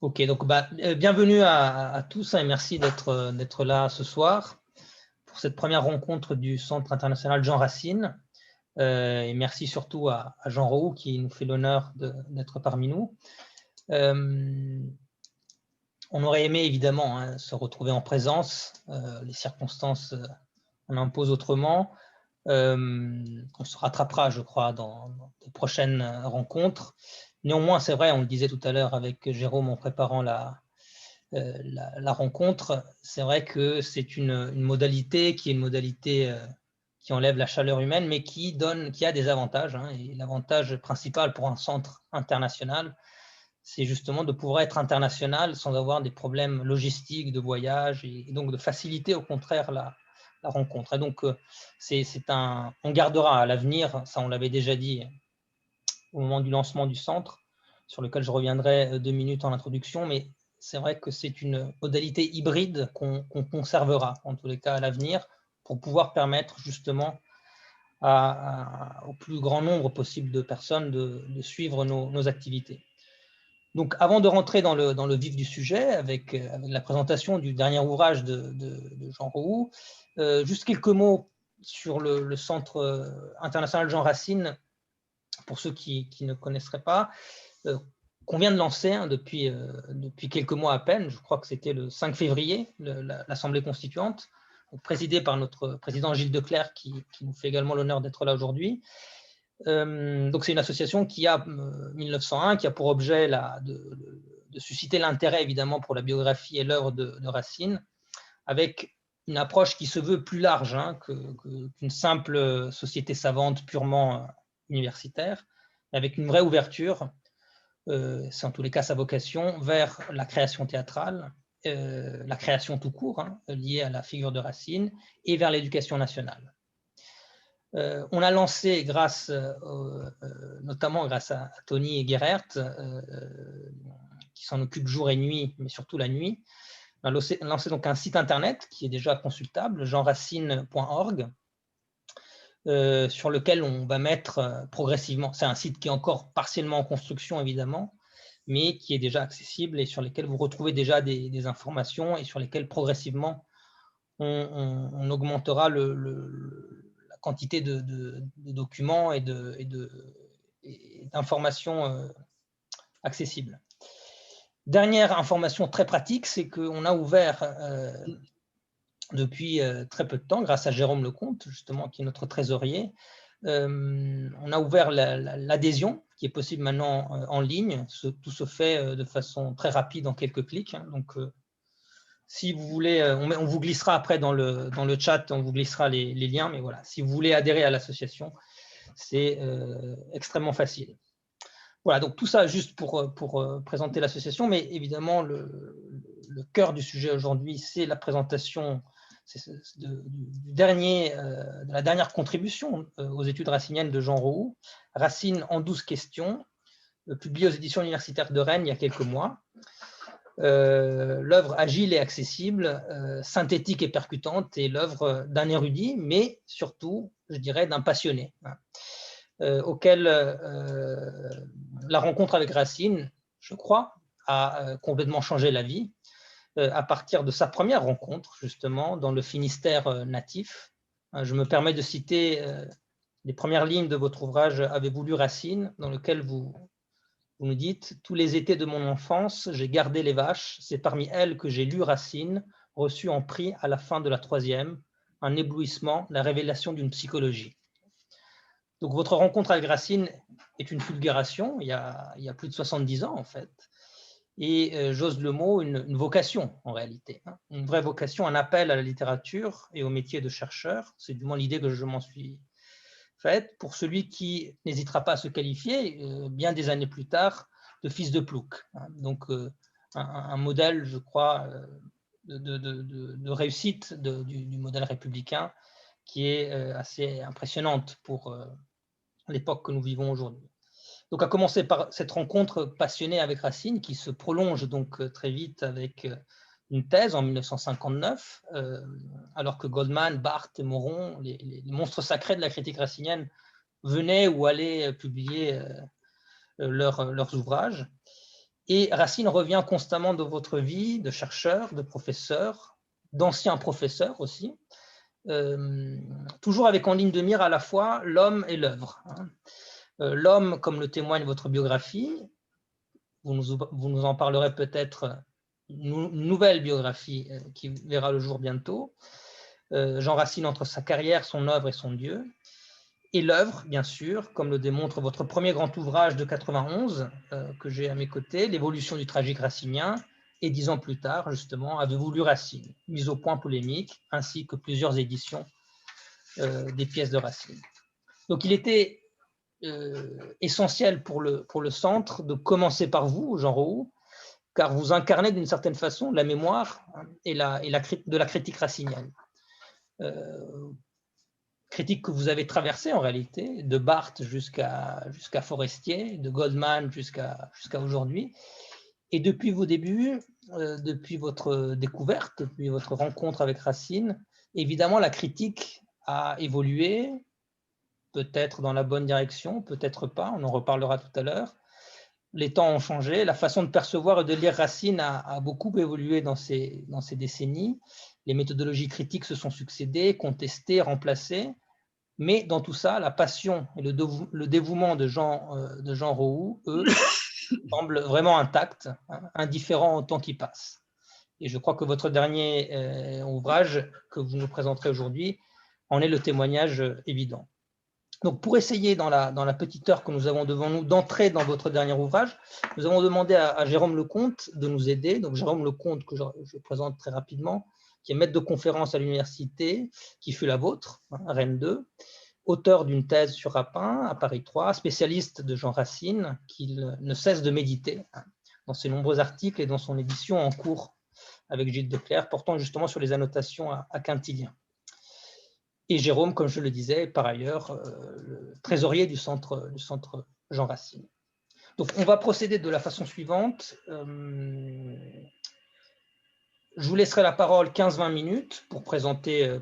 Ok, donc bienvenue à tous et merci d'être là ce soir pour cette première rencontre du Centre international Jean Racine. Et merci surtout à Jean Roux qui nous fait l'honneur d'être parmi nous. On aurait aimé évidemment se retrouver en présence. Les circonstances en imposent autrement. On se rattrapera, je crois, dans de prochaines rencontres. Néanmoins, c'est vrai, on le disait tout à l'heure avec Jérôme en préparant la rencontre, c'est vrai que c'est une modalité qui est une modalité qui enlève la chaleur humaine, mais qui a des avantages. Et l'avantage principal pour un centre international, c'est justement de pouvoir être international sans avoir des problèmes logistiques, de voyage, et donc de faciliter au contraire la rencontre. Et donc, on gardera à l'avenir, ça on l'avait déjà dit au moment du lancement du centre, sur lequel je reviendrai 2 minutes en introduction, mais c'est vrai que c'est une modalité hybride qu'on conservera, en tous les cas à l'avenir, pour pouvoir permettre justement au plus grand nombre possible de personnes de suivre nos activités. Donc, avant de rentrer dans le vif du sujet, avec la présentation du dernier ouvrage de Jean Roux, juste quelques mots sur le Centre international Jean Racine, pour ceux qui ne connaisseraient pas, qu'on vient de lancer depuis quelques mois à peine. Je crois que c'était le 5 février, l'Assemblée constituante, présidée par notre président Gilles Declercq, qui nous fait également l'honneur d'être là aujourd'hui. Donc c'est une association qui a 1901, qui a pour objet de susciter l'intérêt évidemment pour la biographie et l'œuvre de Racine, avec une approche qui se veut plus large qu'une simple société savante purement universitaire, avec une vraie ouverture, c'est en tous les cas sa vocation, vers la création théâtrale, la création tout court, liée à la figure de Racine, et vers l'éducation nationale. On a lancé, notamment grâce à Tony et Gerhard, qui s'en occupent jour et nuit, mais surtout la nuit, on a lancé donc un site internet qui est déjà consultable, jeanracine.org, sur lequel on va mettre progressivement, c'est un site qui est encore partiellement en construction évidemment, mais qui est déjà accessible et sur lesquels vous retrouvez déjà des informations et sur lesquels progressivement on augmentera la quantité de documents et d'informations accessibles. Dernière information très pratique, c'est qu'on a ouvert depuis très peu de temps, grâce à Jérôme Lecomte, justement, qui est notre trésorier, on a ouvert l'adhésion, qui est possible maintenant en ligne. Tout se fait de façon très rapide, en quelques clics. Donc, si vous voulez, on vous glissera après dans le chat, on vous glissera les liens, mais voilà, si vous voulez adhérer à l'association, c'est extrêmement facile. Voilà, donc tout ça juste pour présenter l'association, mais évidemment, le cœur du sujet aujourd'hui, c'est la présentation de la dernière contribution aux études raciniennes de Jean Roux, Racine en 12 questions, publié aux éditions universitaires de Rennes il y a quelques mois. L'œuvre agile et accessible, synthétique et percutante, est l'œuvre d'un érudit, mais surtout, je dirais, d'un passionné, auquel la rencontre avec Racine, je crois, a complètement changé la vie, à partir de sa première rencontre, justement, dans le Finistère natif. Je me permets de citer les premières lignes de votre ouvrage « Avez-vous lu Racine ?», dans lequel vous nous dites « Tous les étés de mon enfance, j'ai gardé les vaches. C'est parmi elles que j'ai lu Racine, reçu en prix à la fin de la 3e, un éblouissement, la révélation d'une psychologie. » Donc, votre rencontre avec Racine est une fulguration, il y a plus de 70 ans, en fait. Et j'ose le mot, une vocation, en réalité. Une vraie vocation, un appel à la littérature et au métier de chercheur. C'est du moins l'idée que je m'en suis faite, pour celui qui n'hésitera pas à se qualifier, bien des années plus tard, de fils de Plouc. Donc, un modèle, je crois, de réussite du modèle républicain qui est assez impressionnante pour l'époque que nous vivons aujourd'hui. Donc, à commencer par cette rencontre passionnée avec Racine, qui se prolonge donc très vite avec une thèse en 1959, alors que Goldman, Barthes et Moron, les monstres sacrés de la critique racinienne, venaient ou allaient publier leurs ouvrages. Et Racine revient constamment dans votre vie de chercheur, de professeur, d'ancien professeur aussi, toujours avec en ligne de mire à la fois l'homme et l'œuvre. L'homme, comme le témoigne votre biographie, vous nous en parlerez peut-être, une nouvelle biographie qui verra le jour bientôt. Jean Racine entre sa carrière, son œuvre et son Dieu. Et l'œuvre, bien sûr, comme le démontre votre premier grand ouvrage de 91, que j'ai à mes côtés, L'évolution du tragique racinien, et 10 ans plus tard, justement, Avez-vous lu Racine, mise au point polémique, ainsi que plusieurs éditions des pièces de Racine. Donc il était essentiel pour le centre de commencer par vous, Jean Roux, car vous incarnez d'une certaine façon la mémoire et de la critique racinienne. Critique que vous avez traversée en réalité, de Barthes jusqu'à Forestier, de Goldman jusqu'à aujourd'hui. Et depuis vos débuts, depuis votre découverte, depuis votre rencontre avec Racine, évidemment la critique a évolué, peut-être dans la bonne direction, peut-être pas, on en reparlera tout à l'heure. Les temps ont changé, la façon de percevoir et de lire Racine a beaucoup évolué dans ces décennies. Les méthodologies critiques se sont succédées, contestées, remplacées. Mais dans tout ça, la passion et le dévouement de Jean Roux, eux, semblent vraiment intacts, indifférents au temps qui passe. Et je crois que votre dernier ouvrage que vous nous présenterez aujourd'hui en est le témoignage évident. Donc, pour essayer, dans la petite heure que nous avons devant nous, d'entrer dans votre dernier ouvrage, nous avons demandé à Jérôme Lecomte de nous aider. Donc, Jérôme Lecomte, que je présente très rapidement, qui est maître de conférence à l'université, qui fut la vôtre, Rennes 2, auteur d'une thèse sur Rapin à Paris 3, spécialiste de Jean Racine, qu'il ne cesse de méditer dans ses nombreux articles et dans son édition en cours avec Gilles Declercq, portant justement sur les annotations à Quintilien. Et Jérôme, comme je le disais, par ailleurs, le trésorier du centre Jean Racine. Donc, on va procéder de la façon suivante. Je vous laisserai la parole 15-20 minutes pour présenter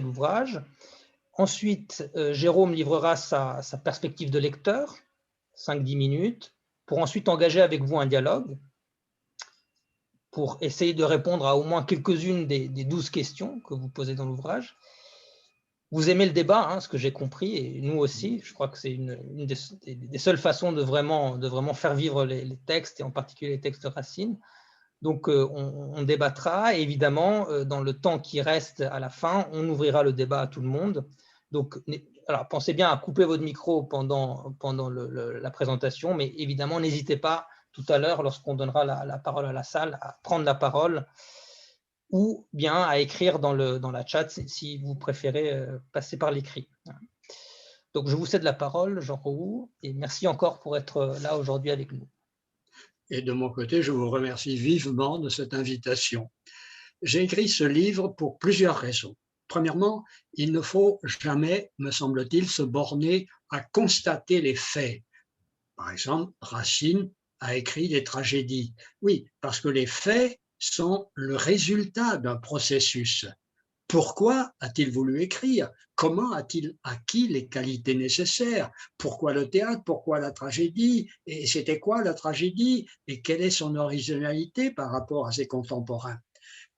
l'ouvrage. Ensuite, Jérôme livrera sa perspective de lecteur, 5-10 minutes, pour ensuite engager avec vous un dialogue, pour essayer de répondre à au moins quelques-unes des 12 questions que vous posez dans l'ouvrage. Vous aimez le débat, ce que j'ai compris, et nous aussi. Je crois que c'est une des seules façons de vraiment faire vivre les textes, et en particulier les textes de Racine. Donc, on débattra, et évidemment, dans le temps qui reste à la fin, on ouvrira le débat à tout le monde. Donc, alors, pensez bien à couper votre micro pendant la présentation, mais évidemment, n'hésitez pas tout à l'heure, lorsqu'on donnera la parole à la salle, à prendre la parole ou bien à écrire dans la chat si vous préférez passer par l'écrit. Donc, je vous cède la parole, Jean Roux, et merci encore pour être là aujourd'hui avec nous. Et de mon côté, je vous remercie vivement de cette invitation. J'ai écrit ce livre pour plusieurs raisons. Premièrement, il ne faut jamais, me semble-t-il, se borner à constater les faits. Par exemple, Racine a écrit des tragédies. Oui, parce que les faits sont le résultat d'un processus. Pourquoi a-t-il voulu écrire? Comment a-t-il acquis les qualités nécessaires? Pourquoi le théâtre? Pourquoi la tragédie? Et c'était quoi la tragédie? Et quelle est son originalité par rapport à ses contemporains?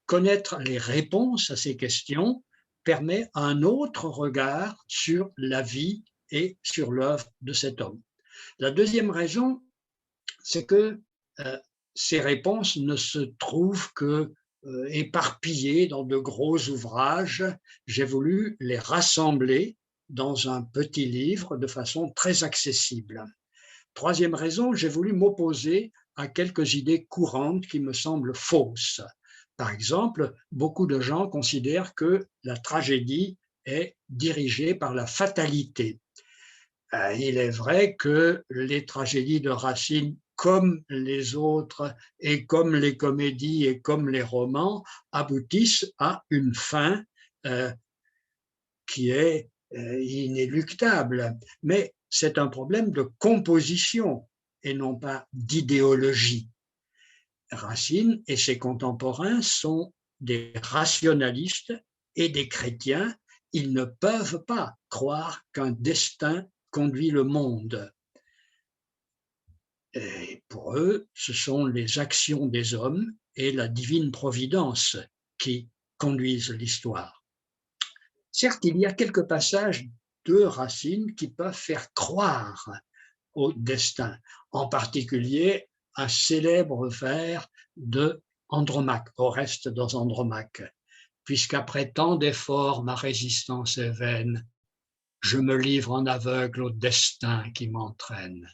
Connaître les réponses à ces questions permet un autre regard sur la vie et sur l'œuvre de cet homme. La deuxième raison, c'est que ces réponses ne se trouvent que éparpillées dans de gros ouvrages. J'ai voulu les rassembler dans un petit livre de façon très accessible. Troisième raison, j'ai voulu m'opposer à quelques idées courantes qui me semblent fausses. Par exemple, beaucoup de gens considèrent que la tragédie est dirigée par la fatalité. Il est vrai que les tragédies de Racine, comme les autres, et comme les comédies et comme les romans, aboutissent à une fin qui est inéluctable. Mais c'est un problème de composition et non pas d'idéologie. Racine et ses contemporains sont des rationalistes et des chrétiens. Ils ne peuvent pas croire qu'un destin conduit le monde. Et pour eux, ce sont les actions des hommes et la divine providence qui conduisent l'histoire. Certes, il y a quelques passages de Racine qui peuvent faire croire au destin, en particulier un célèbre vers de Andromaque, Oreste dans Andromaque, puisqu'après tant d'efforts, ma résistance est vaine, je me livre en aveugle au destin qui m'entraîne.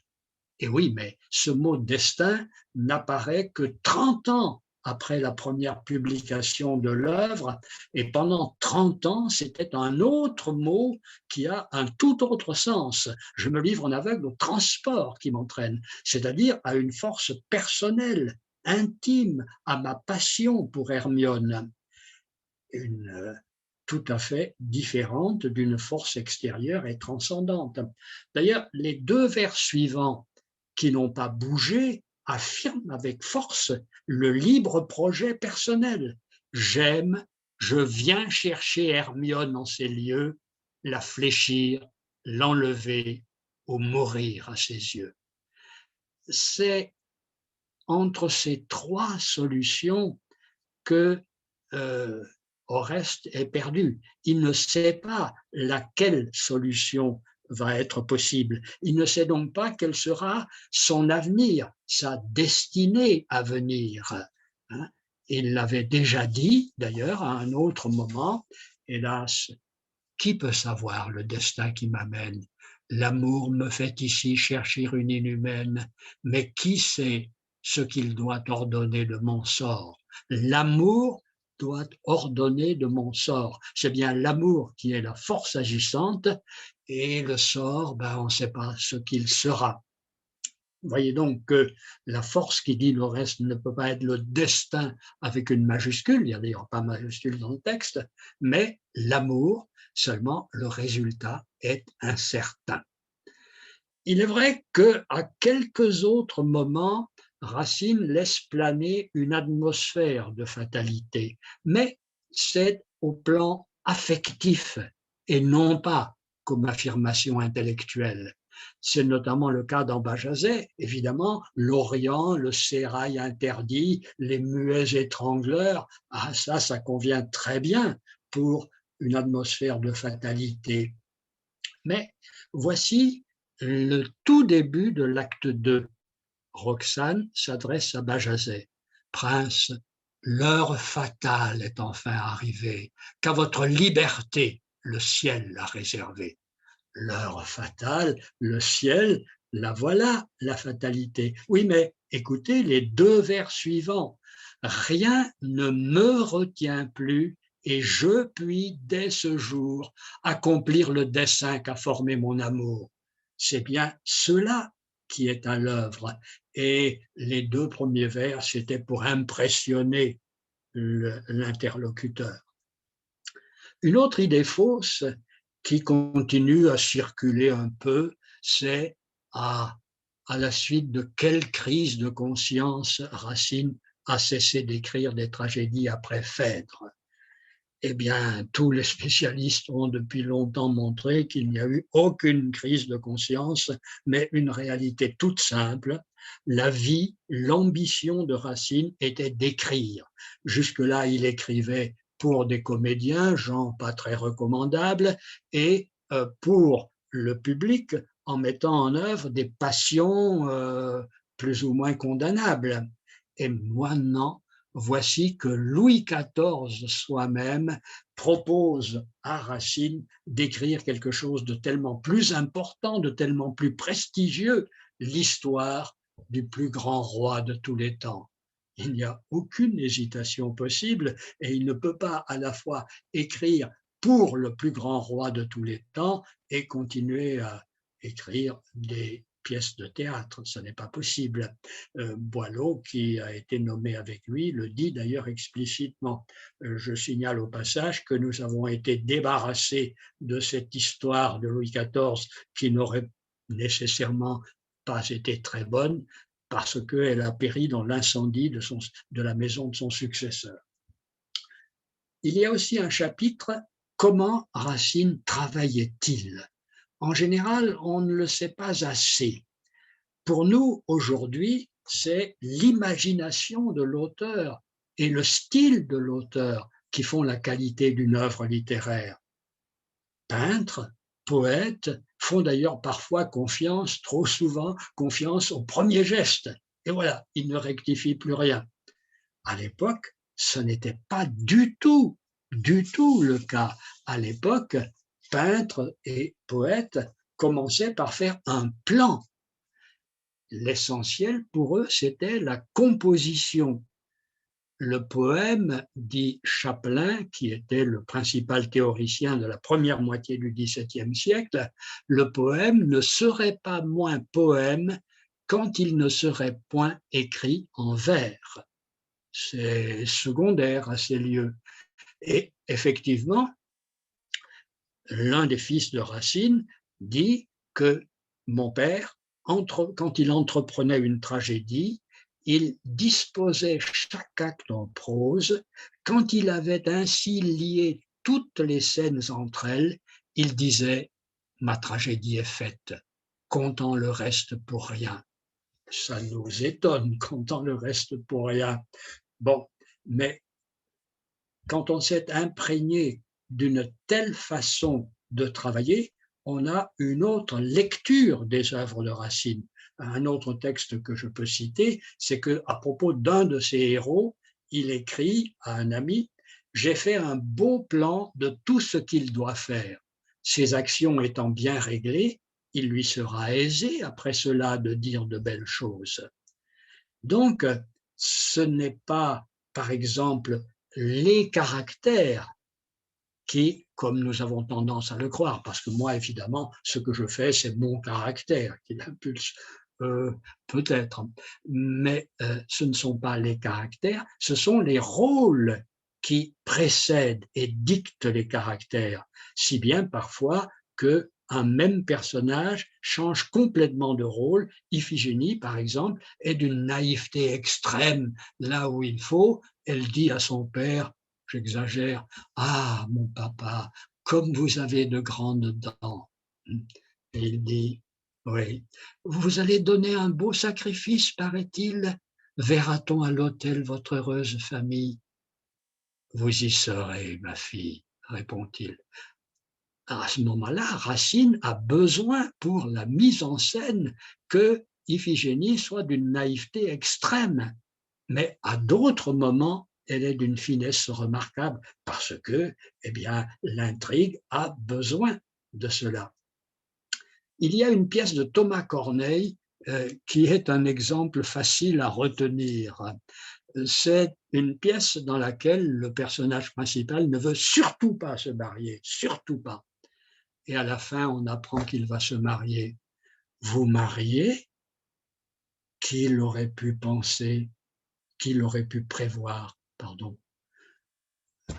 Et oui, mais ce mot destin n'apparaît que 30 ans après la première publication de l'œuvre, et pendant 30 ans, c'était un autre mot qui a un tout autre sens. Je me livre en aveugle au transport qui m'entraîne, c'est-à-dire à une force personnelle, intime, à ma passion pour Hermione, tout à fait différente d'une force extérieure et transcendante. D'ailleurs, les deux vers suivants qui n'ont pas bougé affirment avec force le libre projet personnel. J'aime, je viens chercher Hermione en ces lieux, la fléchir, l'enlever ou mourir à ses yeux. C'est entre ces trois solutions que Oreste est perdu. Il ne sait pas laquelle solution va être possible. Il ne sait donc pas quel sera son avenir, sa destinée à venir. Hein. Il l'avait déjà dit, d'ailleurs, à un autre moment. Hélas, qui peut savoir le destin qui m'amène? L'amour me fait ici chercher une inhumaine, mais qui sait ce qu'il doit ordonner de mon sort? L'amour doit ordonner de mon sort. C'est bien l'amour qui est la force agissante, et le sort, on ne sait pas ce qu'il sera. Vous voyez donc que la force qui dit le reste ne peut pas être le destin avec une majuscule, il n'y a d'ailleurs pas majuscule dans le texte, mais l'amour, seulement le résultat est incertain. Il est vrai qu'à quelques autres moments, Racine laisse planer une atmosphère de fatalité, mais c'est au plan affectif et non pas comme affirmation intellectuelle. C'est notamment le cas dans Bajazet, évidemment, l'Orient, le sérail interdit, les muets étrangleurs, ça convient très bien pour une atmosphère de fatalité. Mais voici le tout début de l'acte 2. Roxane s'adresse à Bajazet. Prince, l'heure fatale est enfin arrivée, qu'à votre liberté le ciel l'a réservée. L'heure fatale, le ciel, la voilà, la fatalité. Oui, mais écoutez les deux vers suivants. Rien ne me retient plus et je puis dès ce jour accomplir le dessein qu'a formé mon amour. C'est bien cela qui est à l'œuvre. Et les deux premiers vers, c'était pour impressionner l'interlocuteur. Une autre idée fausse qui continue à circuler un peu, c'est à la suite de quelle crise de conscience Racine a cessé d'écrire des tragédies après Phèdre. Eh bien, tous les spécialistes ont depuis longtemps montré qu'il n'y a eu aucune crise de conscience, mais une réalité toute simple. La vie, l'ambition de Racine était d'écrire. Jusque-là, il écrivait pour des comédiens, gens pas très recommandables, et pour le public, en mettant en œuvre des passions plus ou moins condamnables. Et maintenant, voici que Louis XIV soi-même propose à Racine d'écrire quelque chose de tellement plus important, de tellement plus prestigieux, l'histoire du plus grand roi de tous les temps. Il n'y a aucune hésitation possible et il ne peut pas à la fois écrire pour le plus grand roi de tous les temps et continuer à écrire des pièces de théâtre. Ce n'est pas possible. Boileau, qui a été nommé avec lui, le dit d'ailleurs explicitement. Je signale au passage que nous avons été débarrassés de cette histoire de Louis XIV qui n'aurait nécessairement pas été très bonne parce qu'elle a péri dans l'incendie de la maison de son successeur. Il y a aussi un chapitre « Comment Racine travaillait-il » En général, on ne le sait pas assez. Pour nous, aujourd'hui, c'est l'imagination de l'auteur et le style de l'auteur qui font la qualité d'une œuvre littéraire. Peintres, poètes font d'ailleurs parfois confiance, trop souvent, confiance au premier geste. Et voilà, ils ne rectifient plus rien. À l'époque, ce n'était pas du tout le cas. À l'époque, peintres et poètes commençaient par faire un plan. L'essentiel pour eux, c'était la composition. Le poème, dit Chapelain, qui était le principal théoricien de la première moitié du XVIIe siècle, le poème ne serait pas moins poème quand il ne serait point écrit en vers. C'est secondaire à ces lieux. Et effectivement, l'un des fils de Racine dit que mon père, quand il entreprenait une tragédie, il disposait chaque acte en prose. Quand il avait ainsi lié toutes les scènes entre elles, il disait « ma tragédie est faite, comptant le reste pour rien ». Ça nous étonne, comptant le reste pour rien. Bon, mais quand on s'est imprégné d'une telle façon de travailler, on a une autre lecture des œuvres de Racine. Un autre texte que je peux citer, c'est qu'à propos d'un de ses héros, il écrit à un ami « J'ai fait un beau plan de tout ce qu'il doit faire. Ses actions étant bien réglées, il lui sera aisé après cela de dire de belles choses. » Donc, ce n'est pas, par exemple, les caractères qui, comme nous avons tendance à le croire, parce que moi, évidemment, ce que je fais, c'est mon caractère qui l'impulse, peut-être, mais ce ne sont pas les caractères, ce sont les rôles qui précèdent et dictent les caractères, si bien parfois que un même personnage change complètement de rôle. Iphigénie, par exemple, est d'une naïveté extrême là où il faut. Elle dit à son père, j'exagère, « Ah, mon papa, comme vous avez de grandes dents !» Et il dit, « Oui, vous allez donner un beau sacrifice, paraît-il. Verra-t-on à l'autel votre heureuse famille ?»« Vous y serez, ma fille, répond-il. » À ce moment-là, Racine a besoin pour la mise en scène que Iphigénie soit d'une naïveté extrême, mais à d'autres moments, elle est d'une finesse remarquable parce que, eh bien, l'intrigue a besoin de cela. Il y a une pièce de Thomas Corneille qui est un exemple facile à retenir. C'est une pièce dans laquelle le personnage principal ne veut surtout pas se marier, surtout pas. Et à la fin, on apprend qu'il va se marier. Vous marier? Qui l'aurait pu penser? Qui l'aurait pu prévoir? Pardon.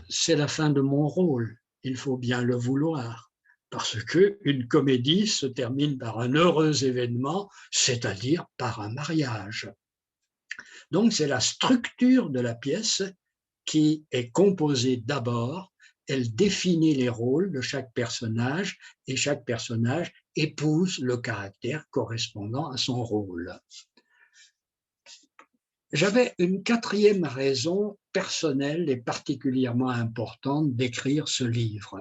C'est la fin de mon rôle. Il faut bien le vouloir. Parce qu'une comédie se termine par un heureux événement, c'est-à-dire par un mariage. Donc, c'est la structure de la pièce qui est composée d'abord. Elle définit les rôles de chaque personnage et chaque personnage épouse le caractère correspondant à son rôle. J'avais une quatrième raison personnelle et particulièrement importante d'écrire ce livre.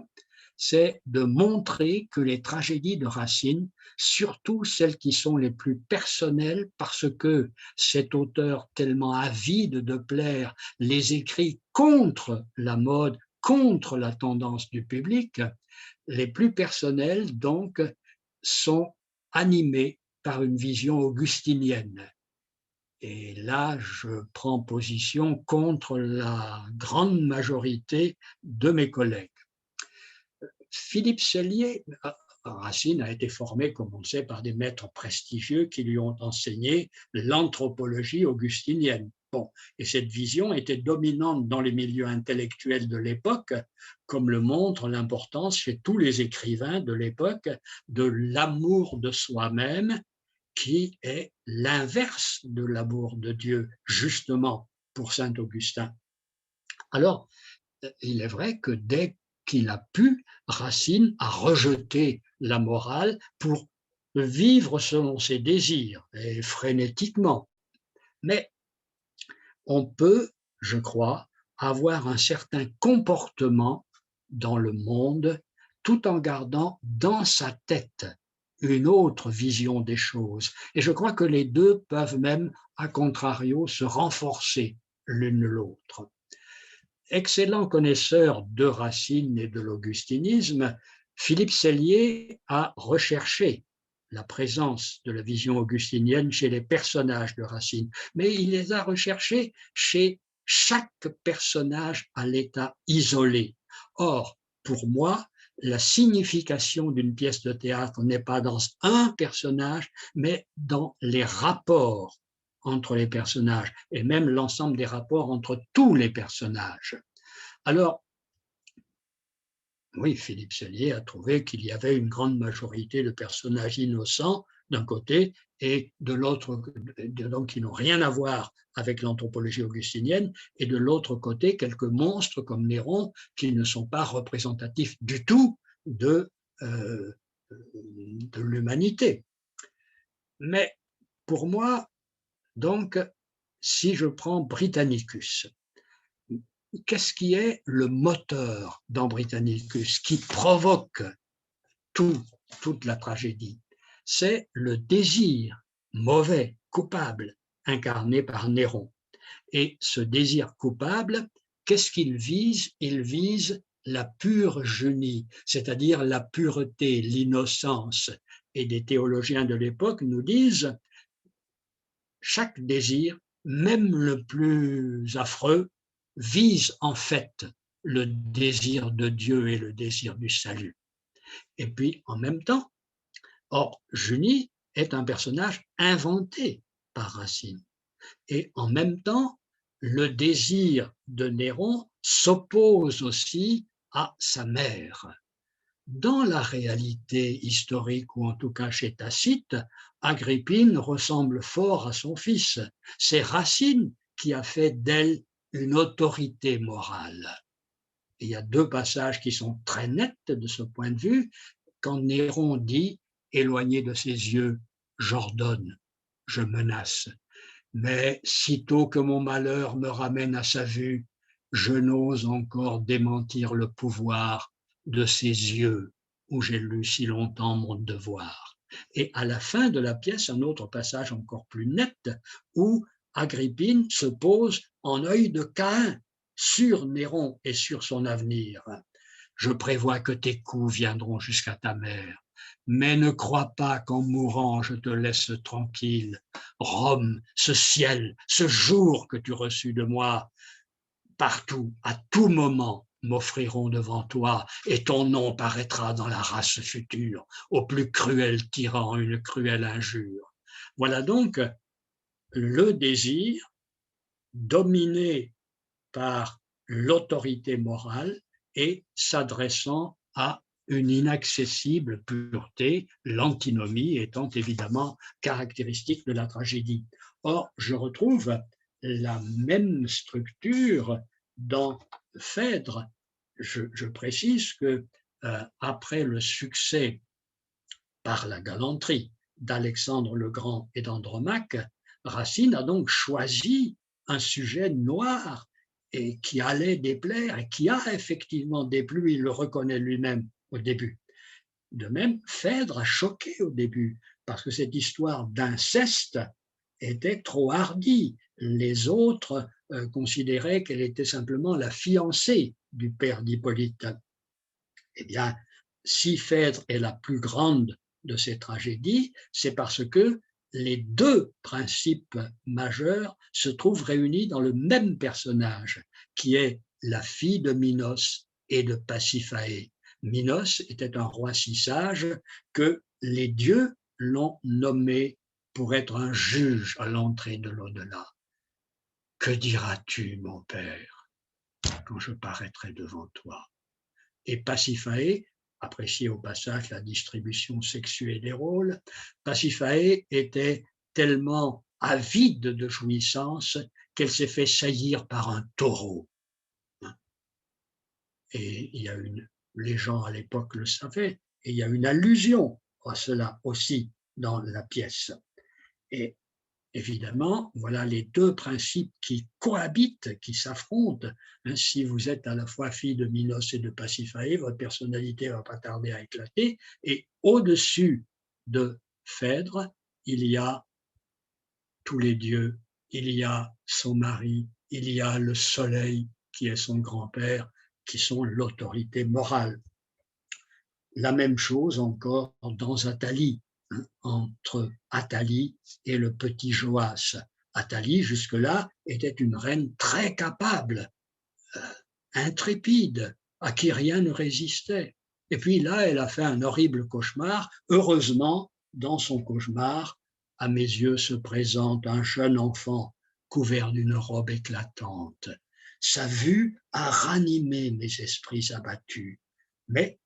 C'est de montrer que les tragédies de Racine, surtout celles qui sont les plus personnelles, parce que cet auteur tellement avide de plaire les écrit contre la mode, contre la tendance du public, les plus personnelles donc sont animées par une vision augustinienne. Et là, je prends position contre la grande majorité de mes collègues. Philippe Sellier, Racine a été formé, comme on le sait, par des maîtres prestigieux qui lui ont enseigné l'anthropologie augustinienne. Bon, et cette vision était dominante dans les milieux intellectuels de l'époque, comme le montre l'importance chez tous les écrivains de l'époque de l'amour de soi-même, qui est l'inverse de l'amour de Dieu, justement, pour saint Augustin. Alors, il est vrai que dès qu'il a pu, Racine a rejeté la morale pour vivre selon ses désirs et frénétiquement. Mais on peut, je crois, avoir un certain comportement dans le monde tout en gardant dans sa tête une autre vision des choses. Et je crois que les deux peuvent même, à contrario, se renforcer l'une l'autre. Excellent connaisseur de Racine et de l'augustinisme, Philippe Sellier a recherché la présence de la vision augustinienne chez les personnages de Racine, mais il les a recherchés chez chaque personnage à l'état isolé. Or, pour moi, la signification d'une pièce de théâtre n'est pas dans un personnage, mais dans les rapports entre les personnages et même l'ensemble des rapports entre tous les personnages. Alors, oui, Philippe Sellier a trouvé qu'il y avait une grande majorité de personnages innocents d'un côté et de l'autre, donc qui n'ont rien à voir avec l'anthropologie augustinienne, et de l'autre côté, quelques monstres comme Néron qui ne sont pas représentatifs du tout de l'humanité. Mais pour moi, donc, si je prends Britannicus, qu'est-ce qui est le moteur dans Britannicus qui provoque toute la tragédie? C'est le désir mauvais, coupable, incarné par Néron. Et ce désir coupable, qu'est-ce qu'il vise? Il vise la pure junie, c'est-à-dire la pureté, l'innocence. Et des théologiens de l'époque nous disent chaque désir, même le plus affreux, vise en fait le désir de Dieu et le désir du salut. Et puis, en même temps, or, Junie est un personnage inventé par Racine. Et en même temps, le désir de Néron s'oppose aussi à sa mère. Dans la réalité historique, ou en tout cas chez Tacite, Agrippine ressemble fort à son fils. C'est Racine qui a fait d'elle une autorité morale. Et il y a deux passages qui sont très nets de ce point de vue. Quand Néron dit « Éloigné de ses yeux, j'ordonne, je menace. Mais sitôt que mon malheur me ramène à sa vue, je n'ose encore démentir le pouvoir de ses yeux où j'ai lu si longtemps mon devoir. » Et à la fin de la pièce, un autre passage encore plus net où Agrippine se pose en œil de Caïn sur Néron et sur son avenir. Je prévois que tes coups viendront jusqu'à ta mère, mais ne crois pas qu'en mourant je te laisse tranquille. Rome, ce ciel, ce jour que tu reçus de moi, partout, à tout moment, m'offriront devant toi, et ton nom paraîtra dans la race future, au plus cruel tyran une cruelle injure. Voilà donc le désir dominé par l'autorité morale et s'adressant à une inaccessible pureté, l'antinomie étant évidemment caractéristique de la tragédie. Or, je retrouve la même structure dans Phèdre. Je précise que après le succès par la galanterie d'Alexandre le Grand et d'Andromaque, Racine a donc choisi un sujet noir et qui allait déplaire et qui a effectivement déplu, il le reconnaît lui-même au début. De même, Phèdre a choqué au début parce que cette histoire d'inceste était trop hardie. Les autres considéraient qu'elle était simplement la fiancée du père d'Hippolyte. Eh bien, si Phèdre est la plus grande de ces tragédies, c'est parce que les deux principes majeurs se trouvent réunis dans le même personnage, qui est la fille de Minos et de Pasiphaë. Minos était un roi si sage que les dieux l'ont nommé pour être un juge à l'entrée de l'au-delà. Que diras-tu, mon père, quand je paraîtrai devant toi? Et Pasiphaë, appréciez au passage la distribution sexuée des rôles, Pasiphaë était tellement avide de jouissance qu'elle s'est fait saillir par un taureau. Et il y a les gens à l'époque le savaient, et il y a une allusion à cela aussi dans la pièce. Et évidemment, voilà les deux principes qui cohabitent, qui s'affrontent. Si vous êtes à la fois fille de Minos et de Pasiphae, votre personnalité ne va pas tarder à éclater. Et au-dessus de Phèdre, il y a tous les dieux, il y a son mari, il y a le soleil qui est son grand-père, qui sont l'autorité morale. La même chose encore dans Athalie, entre Athalie et le petit Joas. Athalie, jusque-là, était une reine très capable, intrépide, à qui rien ne résistait. Et puis là, elle a fait un horrible cauchemar. Heureusement, dans son cauchemar, à mes yeux se présente un jeune enfant couvert d'une robe éclatante. Sa vue a ranimé mes esprits abattus. Mais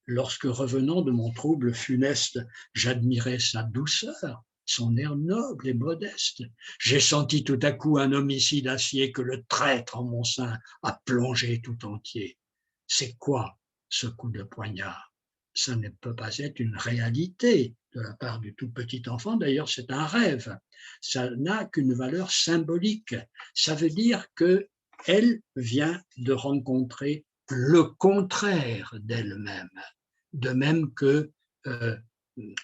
lorsque, revenant de mon trouble funeste, j'admirais sa douceur, son air noble et modeste, j'ai senti tout à coup un homicide acier que le traître en mon sein a plongé tout entier. C'est quoi ce coup de poignard? Ça ne peut pas être une réalité de la part du tout petit enfant, d'ailleurs c'est un rêve. Ça n'a qu'une valeur symbolique. Ça veut dire qu'elle vient de rencontrer le contraire d'elle-même. De même que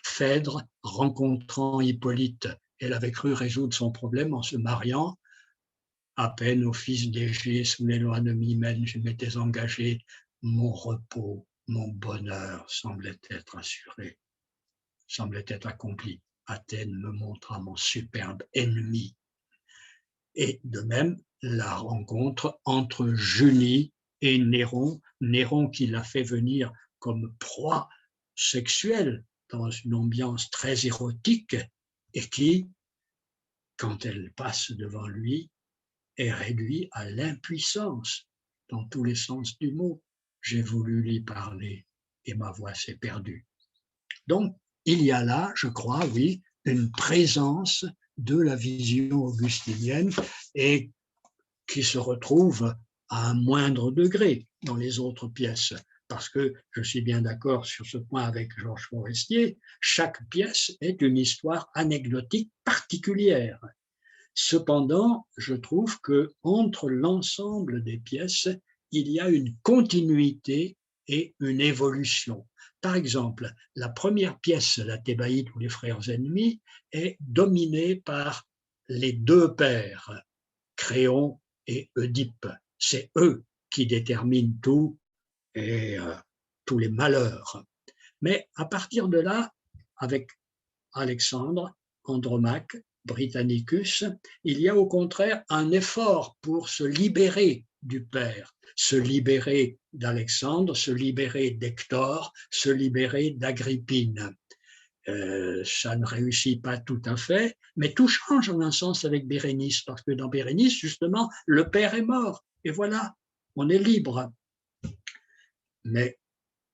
Phèdre, rencontrant Hippolyte, elle avait cru résoudre son problème en se mariant. À peine au fils d'Égée, sous les lois de Mimène, je m'étais engagé, mon repos, mon bonheur semblait être assuré, semblait être accompli. Athènes me montra mon superbe ennemi. Et de même, la rencontre entre Junie et Néron, Néron qui l'a fait venir comme proie sexuelle dans une ambiance très érotique et qui, quand elle passe devant lui, est réduit à l'impuissance dans tous les sens du mot. J'ai voulu lui parler et ma voix s'est perdue. Donc, il y a là, je crois, oui, une présence de la vision augustinienne et qui se retrouve à un moindre degré dans les autres pièces. Parce que je suis bien d'accord sur ce point avec Georges Forestier, chaque pièce est une histoire anecdotique particulière. Cependant, je trouve qu'entre l'ensemble des pièces, il y a une continuité et une évolution. Par exemple, la première pièce, la Thébaïde ou les frères ennemis, est dominée par les deux pères, Créon et Oedipe. C'est eux qui déterminent tout et tous les malheurs. Mais à partir de là, avec Alexandre, Andromaque, Britannicus, il y a au contraire un effort pour se libérer du père, se libérer d'Alexandre, se libérer d'Hector, se libérer d'Agrippine. Ça ne réussit pas tout à fait, mais tout change en un sens avec Bérénice, parce que dans Bérénice, justement, le père est mort, et voilà, on est libre. Mais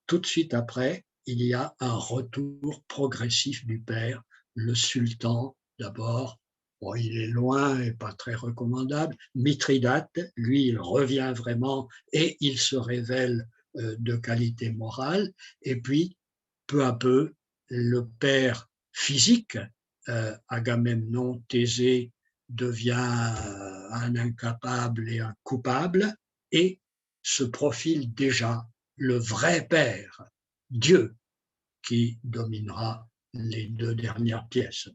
tout de suite après, il y a un retour progressif du père, le sultan d'abord, bon, il est loin et pas très recommandable, Mithridate, lui, il revient vraiment et il se révèle de qualité morale, et puis peu à peu, le père physique, Agamemnon, Thésée, devient un incapable et un coupable, et se profile déjà le vrai père, Dieu, qui dominera les deux dernières pièces.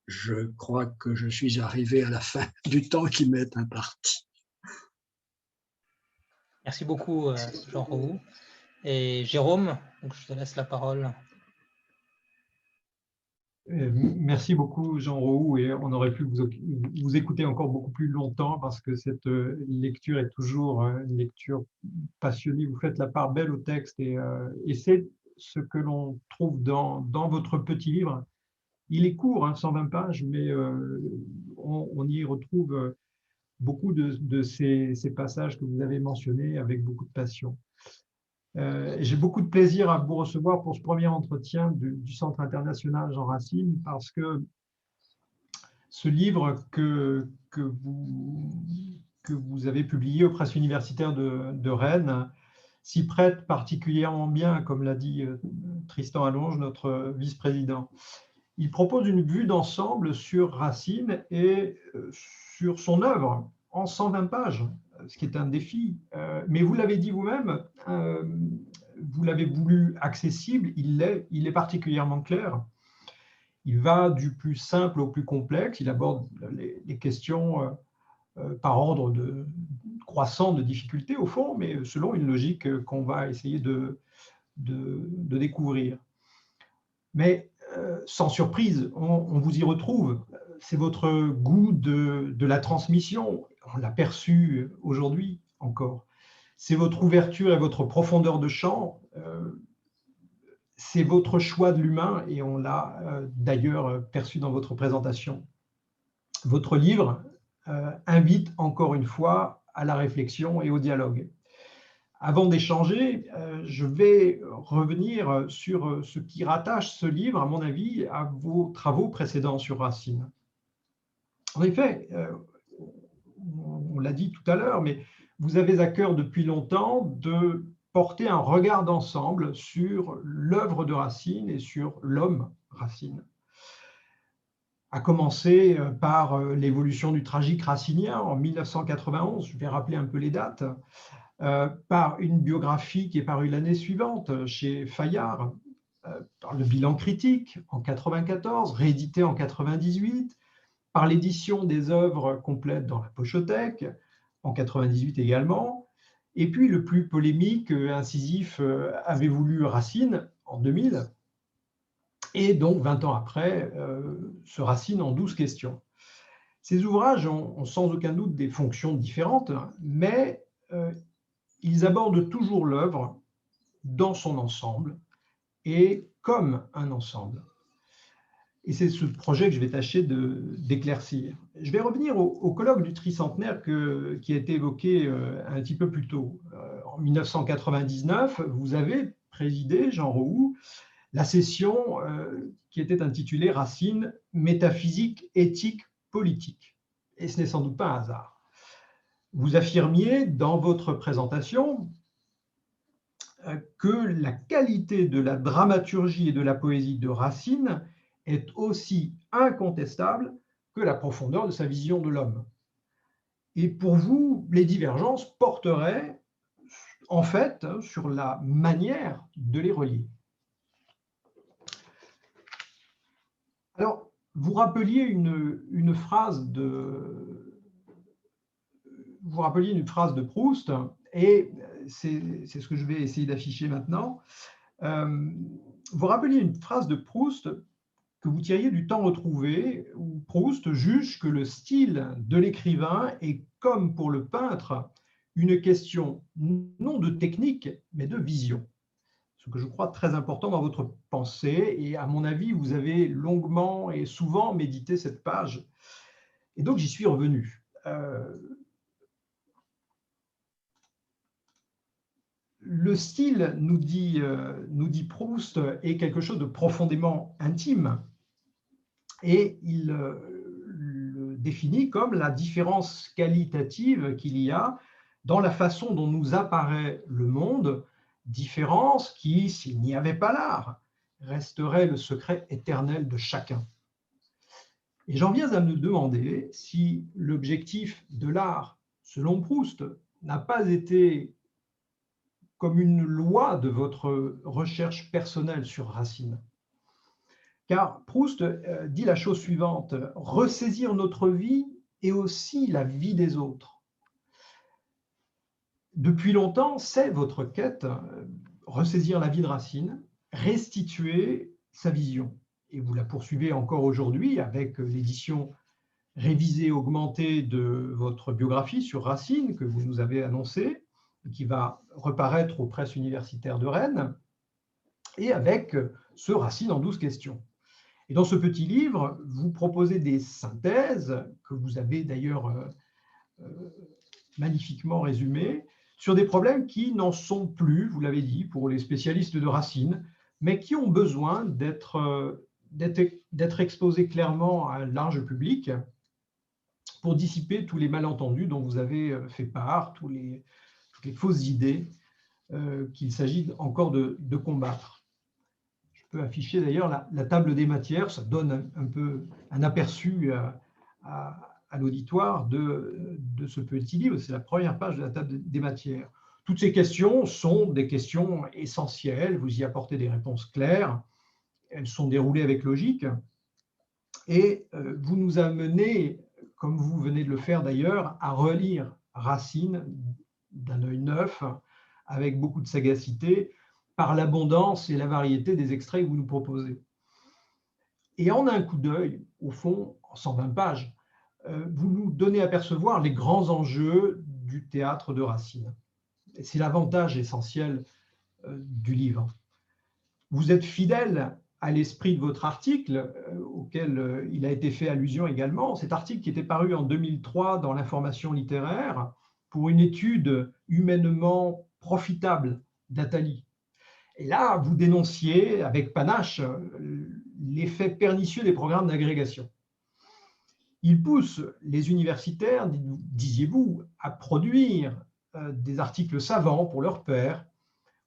Je crois que je suis arrivé à la fin du temps qui m'est imparti. Merci beaucoup, Jean Roux. Et Jérôme, donc je te laisse la parole. Merci beaucoup, Jean Roux, et on aurait pu vous écouter encore beaucoup plus longtemps parce que cette lecture est toujours une lecture passionnée. Vous faites la part belle au texte et c'est ce que l'on trouve dans votre petit livre. Il est court, 120 pages, mais on y retrouve beaucoup de ces passages que vous avez mentionnés avec beaucoup de passion. J'ai beaucoup de plaisir à vous recevoir pour ce premier entretien du Centre international Jean Racine, parce que ce livre que vous avez publié aux presses universitaires de Rennes s'y prête particulièrement bien, comme l'a dit Tristan Allonge, notre vice-président. il propose une vue d'ensemble sur Racine et sur son œuvre en 120 pages, ce qui est un défi. Mais vous l'avez dit vous-même, vous l'avez voulu accessible, il est particulièrement clair. Il va du plus simple au plus complexe, il aborde les questions par ordre croissant de difficulté au fond, mais selon une logique qu'on va essayer de découvrir. Mais sans surprise, on vous y retrouve. C'est votre goût de la transmission, on l'a perçu aujourd'hui encore. C'est votre ouverture et votre profondeur de champ. C'est votre choix de l'humain, et on l'a d'ailleurs perçu dans votre présentation. Votre livre invite encore une fois à la réflexion et au dialogue. Avant d'échanger, je vais revenir sur ce qui rattache ce livre, à mon avis, à vos travaux précédents sur Racine. En effet, on l'a dit tout à l'heure, mais vous avez à cœur depuis longtemps de porter un regard d'ensemble sur l'œuvre de Racine et sur l'homme Racine. À commencer par l'évolution du tragique racinien en 1991, je vais rappeler un peu les dates, par une biographie qui est parue l'année suivante chez Fayard, par le bilan critique en 1994, réédité en 1998, par l'édition des œuvres complètes dans la Pochothèque en 1998 également, et puis le plus polémique, incisif, avait voulu Racine en 2000, et donc 20 ans après, ce Racine en 12 questions. Ces ouvrages ont sans aucun doute des fonctions différentes, mais ils abordent toujours l'œuvre dans son ensemble et comme un ensemble. Et c'est ce projet que je vais tâcher d'éclaircir. Je vais revenir au colloque du tricentenaire qui a été évoqué un petit peu plus tôt. En 1999, vous avez présidé, Jean Roux, la session qui était intitulée « Racine, métaphysique, éthique, politique ». Et ce n'est sans doute pas un hasard. Vous affirmiez dans votre présentation que la qualité de la dramaturgie et de la poésie de Racine est aussi incontestable que la profondeur de sa vision de l'homme. Et pour vous, les divergences porteraient en fait sur la manière de les relier. Alors, vous rappeliez une phrase de Proust, et c'est ce que je vais essayer d'afficher maintenant. Vous rappeliez une phrase de Proust que vous tiriez du Temps retrouvé, où Proust juge que le style de l'écrivain est, comme pour le peintre, une question non de technique, mais de vision. Ce que je crois très important dans votre pensée, et à mon avis, vous avez longuement et souvent médité cette page. Et donc, j'y suis revenu. Le style, nous dit Proust, est quelque chose de profondément intime, et il le définit comme la différence qualitative qu'il y a dans la façon dont nous apparaît le monde, différence qui, s'il n'y avait pas l'art, resterait le secret éternel de chacun. Et j'en viens à me demander si l'objectif de l'art, selon Proust, n'a pas été comme une loi de votre recherche personnelle sur Racine. Car Proust dit la chose suivante: ressaisir notre vie et aussi la vie des autres. Depuis longtemps, c'est votre quête, ressaisir la vie de Racine, restituer sa vision. Et vous la poursuivez encore aujourd'hui avec l'édition révisée, augmentée de votre biographie sur Racine que vous nous avez annoncée, qui va reparaître aux presses universitaires de Rennes, et avec ce Racine en 12 questions. Et dans ce petit livre, vous proposez des synthèses, que vous avez d'ailleurs magnifiquement résumées, sur des problèmes qui n'en sont plus, vous l'avez dit, pour les spécialistes de Racine, mais qui ont besoin d'être exposés clairement à un large public pour dissiper tous les malentendus dont vous avez fait part, toutes les fausses idées qu'il s'agit encore de combattre. Je peux afficher d'ailleurs la table des matières, ça donne un peu un aperçu à l'auditoire de ce petit livre. C'est la première page de la table des matières. Toutes ces questions sont des questions essentielles, vous y apportez des réponses claires, elles sont déroulées avec logique, et vous nous amenez, comme vous venez de le faire d'ailleurs, à relire Racine d'un œil neuf, avec beaucoup de sagacité, par l'abondance et la variété des extraits que vous nous proposez. Et en un coup d'œil, au fond, en 120 pages, vous nous donnez à percevoir les grands enjeux du théâtre de Racine. C'est l'avantage essentiel du livre. Vous êtes fidèle à l'esprit de votre article, auquel il a été fait allusion également. Cet article qui était paru en 2003 dans l'Information littéraire pour une étude humainement profitable d'Atali. Et là, vous dénonciez avec panache l'effet pernicieux des programmes d'agrégation. Il pousse les universitaires, disiez-vous, à produire des articles savants pour leurs pairs,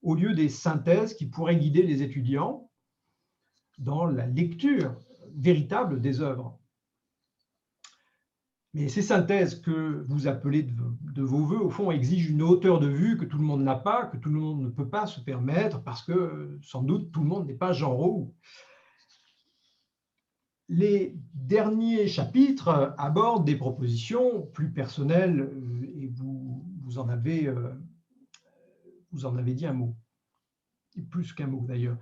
au lieu des synthèses qui pourraient guider les étudiants dans la lecture véritable des œuvres. Mais ces synthèses que vous appelez de vos voeux, au fond, exigent une hauteur de vue que tout le monde n'a pas, que tout le monde ne peut pas se permettre, parce que, sans doute, tout le monde n'est pas Jean Roux. Les derniers chapitres abordent des propositions plus personnelles, et vous en avez dit un mot, et plus qu'un mot d'ailleurs.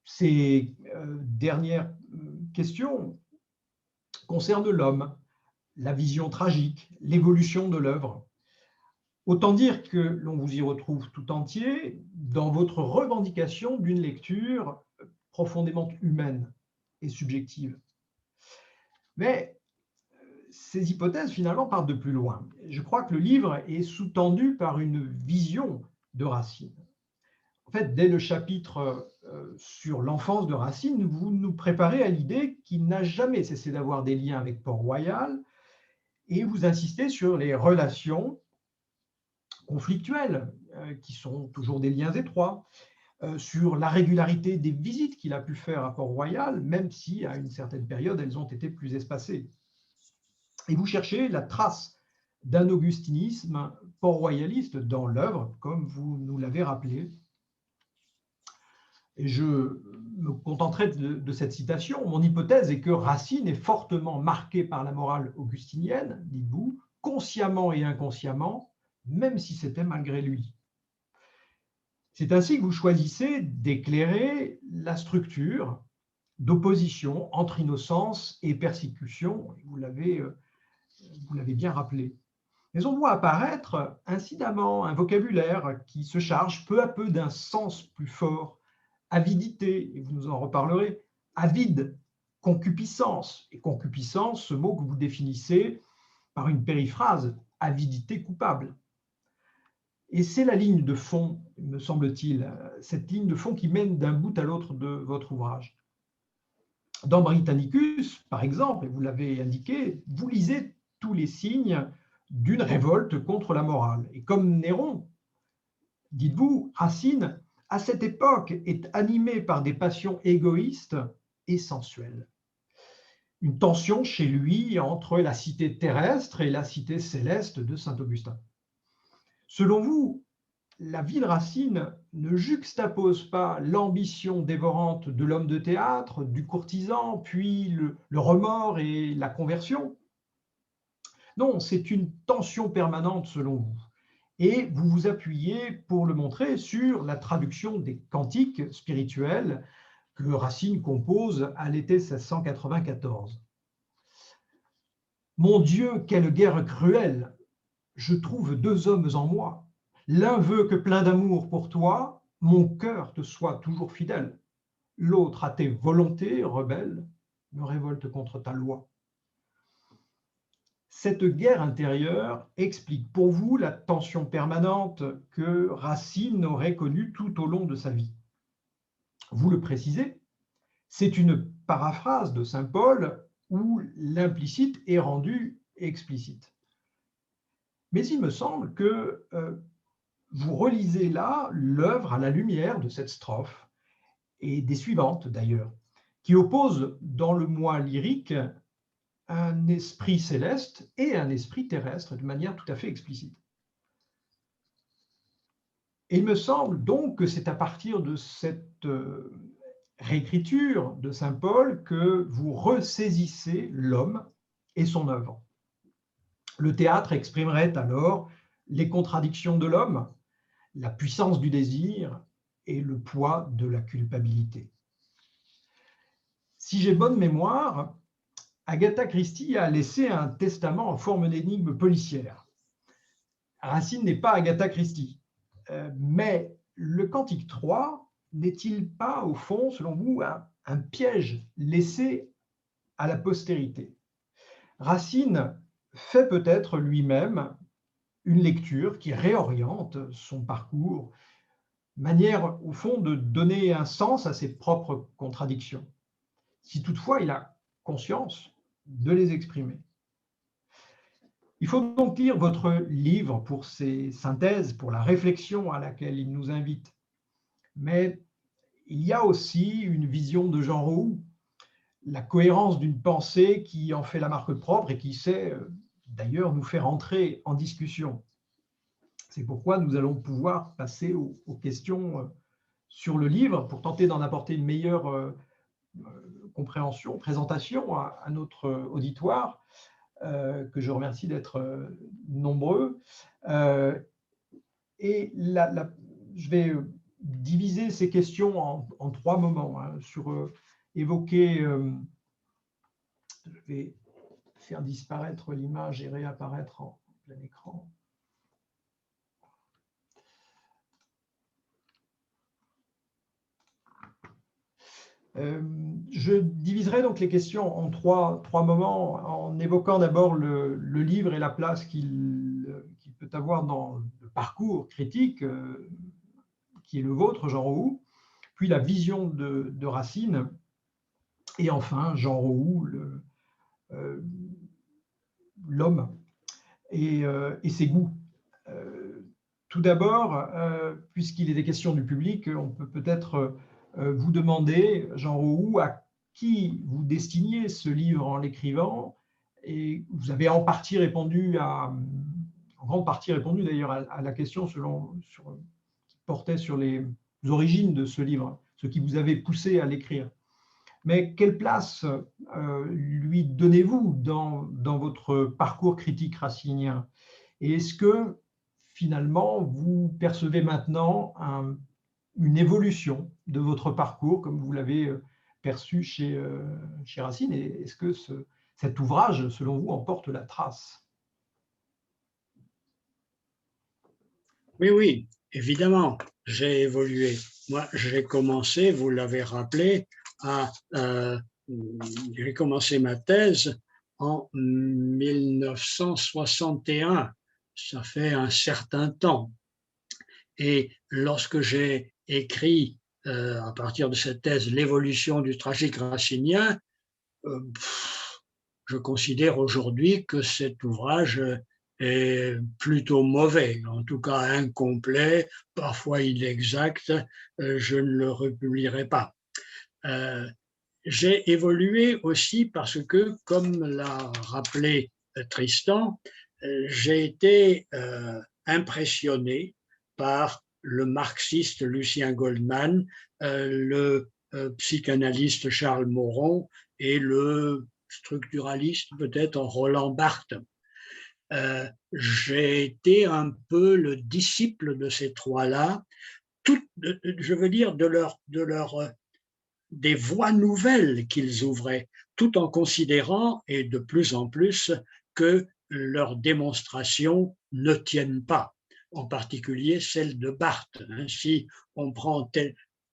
Ces dernières questions concernent l'homme, la vision tragique, l'évolution de l'œuvre. Autant dire que l'on vous y retrouve tout entier dans votre revendication d'une lecture profondément humaine et subjective. Mais ces hypothèses, finalement, partent de plus loin. Je crois que le livre est sous-tendu par une vision de Racine. En fait, dès le chapitre sur l'enfance de Racine, vous nous préparez à l'idée qu'il n'a jamais cessé d'avoir des liens avec Port-Royal, et vous insistez sur les relations conflictuelles, qui sont toujours des liens étroits, sur la régularité des visites qu'il a pu faire à Port-Royal, même si à une certaine période, elles ont été plus espacées. Et vous cherchez la trace d'un augustinisme port-royaliste dans l'œuvre, comme vous nous l'avez rappelé. Et je me contenterai de cette citation. Mon hypothèse est que Racine est fortement marqué par la morale augustinienne, dites-vous, consciemment et inconsciemment, même si c'était malgré lui. C'est ainsi que vous choisissez d'éclairer la structure d'opposition entre innocence et persécution. Vous l'avez bien rappelé. Mais on voit apparaître incidemment un vocabulaire qui se charge peu à peu d'un sens plus fort, avidité, et vous nous en reparlerez, avide, concupiscence, et concupiscence, ce mot que vous définissez par une périphrase, avidité coupable. Et c'est la ligne de fond, me semble-t-il, cette ligne de fond qui mène d'un bout à l'autre de votre ouvrage. Dans Britannicus, par exemple, et vous l'avez indiqué, vous lisez tous les signes d'une révolte contre la morale. Et comme Néron, dites-vous, Racine, à cette époque, est animé par des passions égoïstes et sensuelles. Une tension chez lui entre la cité terrestre et la cité céleste de Saint-Augustin. Selon vous, la vie de Racine ne juxtapose pas l'ambition dévorante de l'homme de théâtre, du courtisan, puis le remords et la conversion? Non, c'est une tension permanente selon vous. Et vous vous appuyez, pour le montrer, sur la traduction des cantiques spirituels que Racine compose à l'été 1694. « Mon Dieu, quelle guerre cruelle! Je trouve deux hommes en moi. L'un veut que plein d'amour pour toi, mon cœur te soit toujours fidèle. L'autre, à tes volontés rebelles, me révolte contre ta loi. » Cette guerre intérieure explique pour vous la tension permanente que Racine aurait connue tout au long de sa vie. Vous le précisez, c'est une paraphrase de saint Paul où l'implicite est rendu explicite. Mais il me semble que vous relisez là l'œuvre à la lumière de cette strophe et des suivantes d'ailleurs, qui opposent dans le moi lyrique un esprit céleste et un esprit terrestre de manière tout à fait explicite. Et il me semble donc que c'est à partir de cette réécriture de saint Paul que vous ressaisissez l'homme et son œuvre. Le théâtre exprimerait alors les contradictions de l'homme, la puissance du désir et le poids de la culpabilité. Si j'ai bonne mémoire, Agatha Christie a laissé un testament en forme d'énigme policière. Racine n'est pas Agatha Christie, mais le Cantique 3 n'est-il pas, au fond, selon vous, un piège laissé à la postérité? Racine fait peut-être lui-même une lecture qui réoriente son parcours, manière, au fond, de donner un sens à ses propres contradictions, si toutefois il a conscience de les exprimer. Il faut donc lire votre livre pour ses synthèses, pour la réflexion à laquelle il nous invite. Mais il y a aussi une vision de Jean Roux, la cohérence d'une pensée qui en fait la marque propre et qui sait d'ailleurs nous faire entrer en discussion. C'est pourquoi nous allons pouvoir passer aux questions sur le livre pour tenter d'en apporter une meilleure compréhension, présentation à notre auditoire, que je remercie d'être nombreux. Et je vais diviser ces questions en 3 moments, hein, sur évoquer, je vais faire disparaître l'image et réapparaître en plein écran. Je diviserai donc les questions en trois moments, en évoquant d'abord le livre et la place qu'il peut avoir dans le parcours critique qui est le vôtre, Jean Roux, puis la vision de Racine, et enfin Jean Roux, l'homme et ses goûts. Tout d'abord, puisqu'il est des questions du public, on peut peut-être vous demander, Jean Roux, à qui vous destiniez ce livre en l'écrivant, et vous avez en grande partie répondu d'ailleurs à la question qui portait sur les origines de ce livre, ce qui vous avait poussé à l'écrire. Mais quelle place lui donnez-vous dans votre parcours critique racinien? Et est-ce que finalement vous percevez maintenant une évolution de votre parcours comme vous l'avez perçu chez Racine, et est-ce que cet ouvrage, selon vous, en porte la trace? Oui, évidemment, j'ai évolué. Moi, j'ai commencé, vous l'avez rappelé, j'ai commencé ma thèse en 1961. Ça fait un certain temps. Et lorsque j'ai écrit, à partir de cette thèse, l'évolution du tragique racinien, je considère aujourd'hui que cet ouvrage est plutôt mauvais, en tout cas incomplet, parfois inexact, je ne le republierai pas. J'ai évolué aussi parce que, comme l'a rappelé Tristan, j'ai été impressionné par le marxiste Lucien Goldman, le psychanalyste Charles Moron et le structuraliste peut-être Roland Barthes. J'ai été un peu le disciple de ces trois-là, je veux dire des voies nouvelles qu'ils ouvraient, tout en considérant, et de plus en plus, que leurs démonstrations ne tiennent pas, en particulier celle de Barthes. Si on prend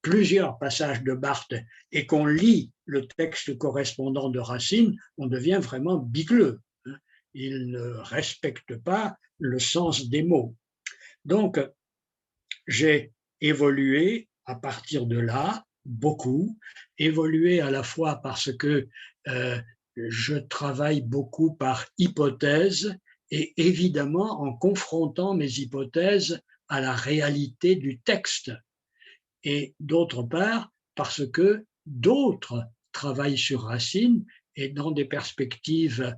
plusieurs passages de Barthes et qu'on lit le texte correspondant de Racine, on devient vraiment bigleux. Il ne respecte pas le sens des mots. Donc, j'ai évolué à partir de là, beaucoup, évolué à la fois parce que je travaille beaucoup par hypothèse et évidemment en confrontant mes hypothèses à la réalité du texte. Et d'autre part, parce que d'autres travaillent sur Racine et dans des perspectives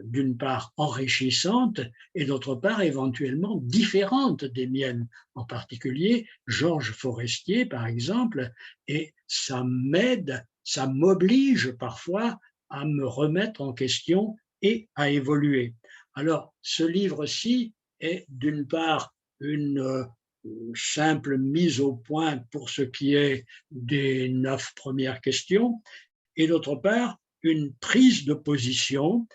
d'une part enrichissantes et d'autre part éventuellement différentes des miennes, en particulier Georges Forestier par exemple, et ça m'aide, ça m'oblige parfois à me remettre en question et à évoluer. Alors ce livre-ci est d'une part une simple mise au point pour ce qui est des 9 premières questions, et d'autre part une prise de position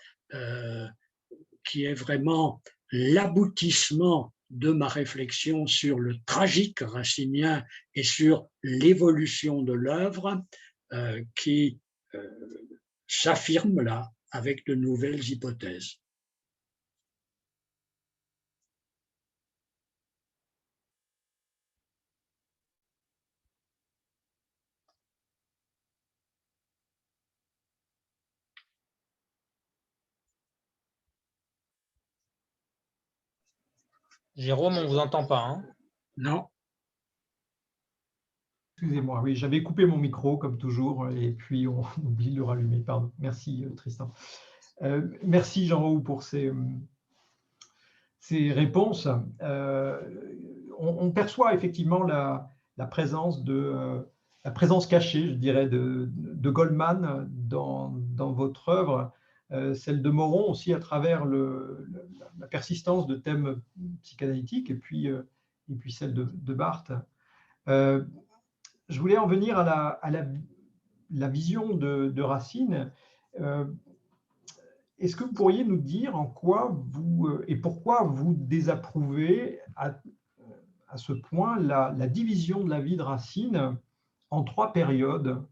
qui est vraiment l'aboutissement de ma réflexion sur le tragique racinien et sur l'évolution de l'œuvre qui s'affirme là avec de nouvelles hypothèses. Jérôme, on ne vous entend pas. Hein? Non. Excusez-moi, oui, j'avais coupé mon micro comme toujours et puis on oublie de le rallumer. Pardon. Merci Tristan. Merci Jean-Raoult pour ces réponses. On perçoit effectivement la présence la présence cachée, je dirais, de Goldman dans votre œuvre, celle de Moron aussi à travers la persistance de thèmes psychanalytiques et puis celle de Barthes. Je voulais en venir à la vision de Racine. Est-ce que vous pourriez nous dire en quoi vous et pourquoi vous désapprouvez à ce point la division de la vie de Racine en 3 périodes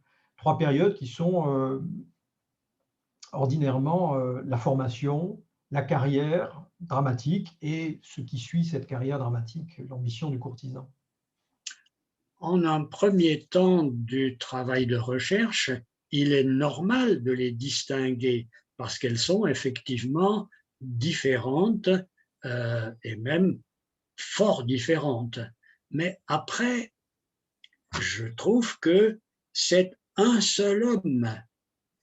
qui sont ordinairement la formation, la carrière dramatique et ce qui suit cette carrière dramatique, l'ambition du courtisan? En un premier temps du travail de recherche, il est normal de les distinguer parce qu'elles sont effectivement différentes et même fort différentes. Mais après, je trouve que c'est un seul homme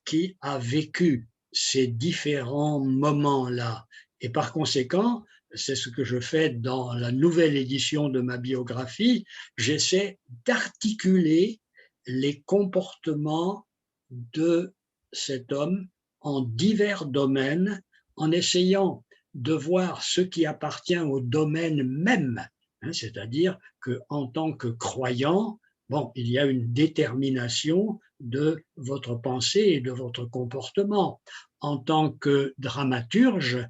qui a vécu ces différents moments-là. Et par conséquent, c'est ce que je fais dans la nouvelle édition de ma biographie, j'essaie d'articuler les comportements de cet homme en divers domaines, en essayant de voir ce qui appartient au domaine même, c'est-à-dire qu'en tant que croyant, bon, il y a une détermination de votre pensée et de votre comportement. En tant que dramaturge,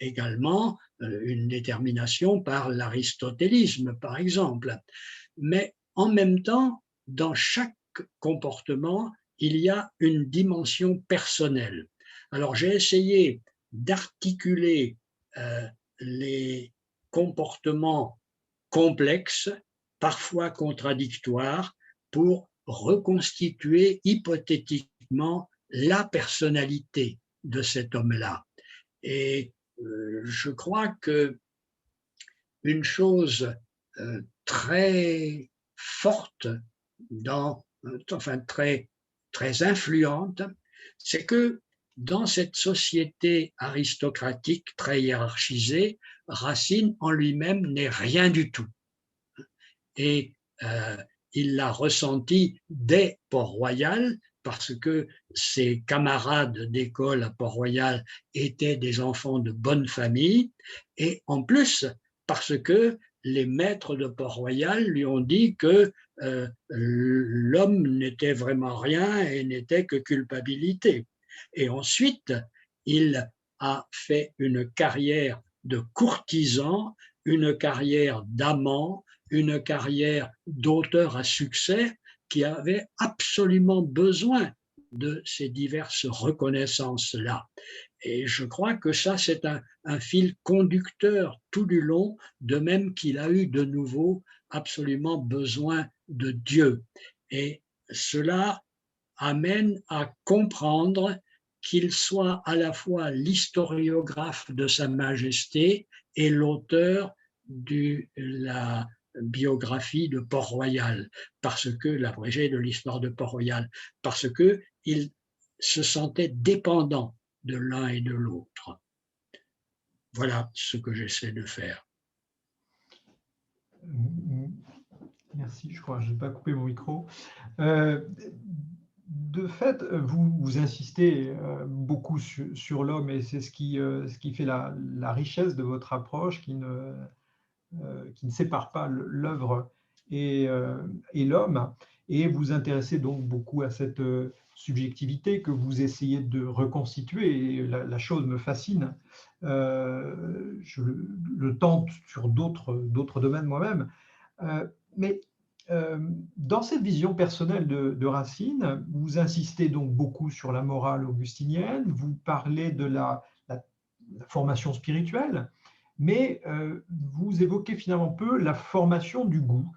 également une détermination par l'aristotélisme, par exemple. Mais en même temps, dans chaque comportement, il y a une dimension personnelle. Alors j'ai essayé d'articuler les comportements complexes, parfois contradictoires, pour reconstituer hypothétiquement la personnalité de cet homme-là. Et je crois que une chose très forte, très influente, c'est que dans cette société aristocratique très hiérarchisée, Racine en lui-même n'est rien du tout. Et il l'a ressenti dès Port-Royal, parce que ses camarades d'école à Port-Royal étaient des enfants de bonne famille, et en plus parce que les maîtres de Port-Royal lui ont dit que l'homme n'était vraiment rien et n'était que culpabilité. Et ensuite, il a fait une carrière de courtisan, une carrière d'amant, une carrière d'auteur à succès qui avait absolument besoin de ces diverses reconnaissances-là. Et je crois que ça, c'est un fil conducteur tout du long, de même qu'il a eu de nouveau absolument besoin de Dieu. Et cela amène à comprendre qu'il soit à la fois l'historiographe de Sa Majesté et l'auteur de la biographie de Port-Royal, parce que l'abrégé de l'histoire de Port-Royal, parce qu'il se sentait dépendant de l'un et de l'autre. Voilà ce que j'essaie de faire. Merci, je crois que je n'ai pas coupé mon micro. De fait, vous insistez beaucoup sur l'homme et c'est ce qui fait la richesse de votre approche qui ne sépare pas l'œuvre et l'homme. Et vous intéressez donc beaucoup à cette subjectivité que vous essayez de reconstituer. Et la chose me fascine. Je le tente sur d'autres domaines moi-même. Mais dans cette vision personnelle de Racine, vous insistez donc beaucoup sur la morale augustinienne, vous parlez de la formation spirituelle, mais vous évoquez finalement peu la formation du goût.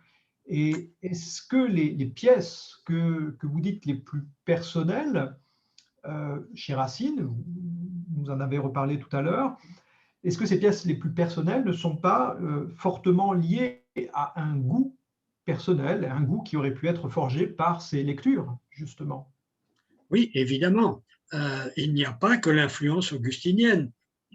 Et est-ce que les pièces que vous dites les plus personnelles, chez Racine, vous en avez reparlé tout à l'heure, est-ce que ces pièces les plus personnelles ne sont pas fortement liées à un goût personnel, un goût qui aurait pu être forgé par ces lectures, justement? Oui, évidemment. Il n'y a pas que l'influence augustinienne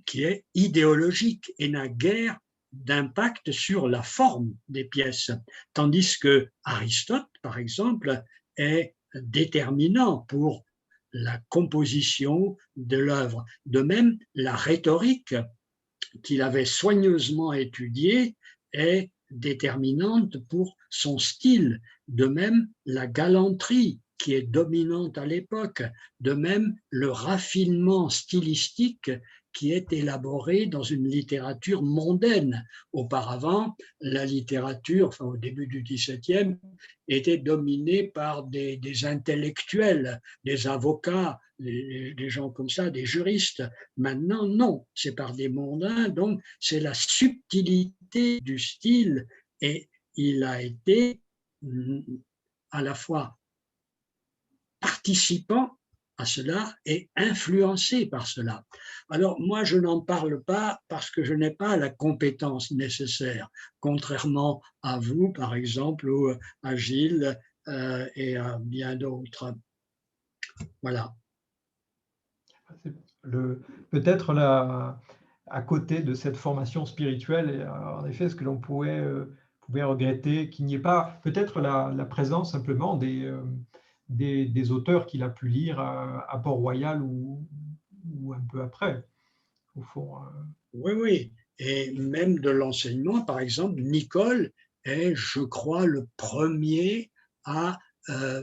qui est idéologique et n'a guère d'impact sur la forme des pièces, tandis que Aristote, par exemple, est déterminant pour la composition de l'œuvre. De même, la rhétorique qu'il avait soigneusement étudiée est déterminante pour son style. De même, la galanterie qui est dominante à l'époque, de même le raffinement stylistique qui est élaboré dans une littérature mondaine. Auparavant, la littérature, au début du XVIIe, était dominée par des intellectuels, des avocats, des gens comme ça, des juristes. Maintenant, non, c'est par des mondains, donc c'est la subtilité du style et il a été à la fois participant à cela et influencé par cela. Alors moi, je n'en parle pas parce que je n'ai pas la compétence nécessaire, contrairement à vous, par exemple, ou à Gilles et à bien d'autres. Voilà. Peut-être à côté de cette formation spirituelle, en effet, ce que l'on pouvait regretter, qu'il n'y ait pas peut-être la présence simplement des auteurs qu'il a pu lire à Port-Royal ou un peu après, au fond. Oui, oui. Et même de l'enseignement, par exemple, Nicole est, je crois, le premier à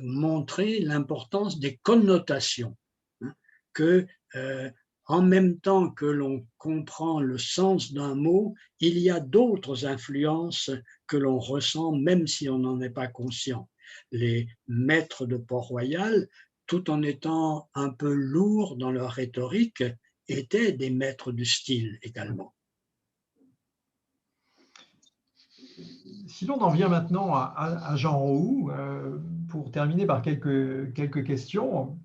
montrer l'importance des connotations. Hein, que en même temps que l'on comprend le sens d'un mot, il y a d'autres influences que l'on ressent même si on n'en est pas conscient. Les maîtres de Port-Royal, tout en étant un peu lourds dans leur rhétorique, étaient des maîtres du style également. Si l'on en vient maintenant à Jean Roux, pour terminer par quelques questions,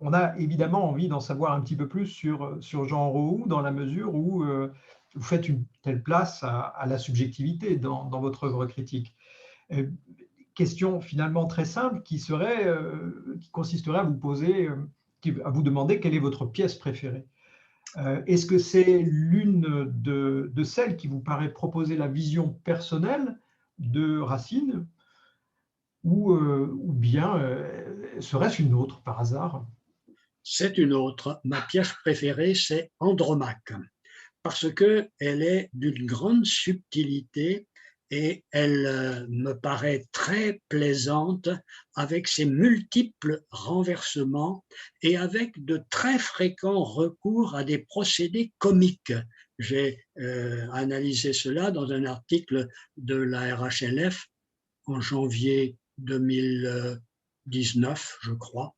on a évidemment envie d'en savoir un petit peu plus sur Jean Roux, dans la mesure où vous faites une telle place à la subjectivité dans votre œuvre critique. Question finalement très simple qui consisterait à vous poser, à vous demander quelle est votre pièce préférée. Est-ce que c'est l'une de celles qui vous paraît proposer la vision personnelle de Racine ou bien serait-ce une autre par hasard? C'est une autre. Ma pièce préférée, c'est Andromaque, parce qu'elle est d'une grande subtilité et elle me paraît très plaisante avec ses multiples renversements et avec de très fréquents recours à des procédés comiques. J'ai analysé cela dans un article de la RHLF en janvier 2019, je crois.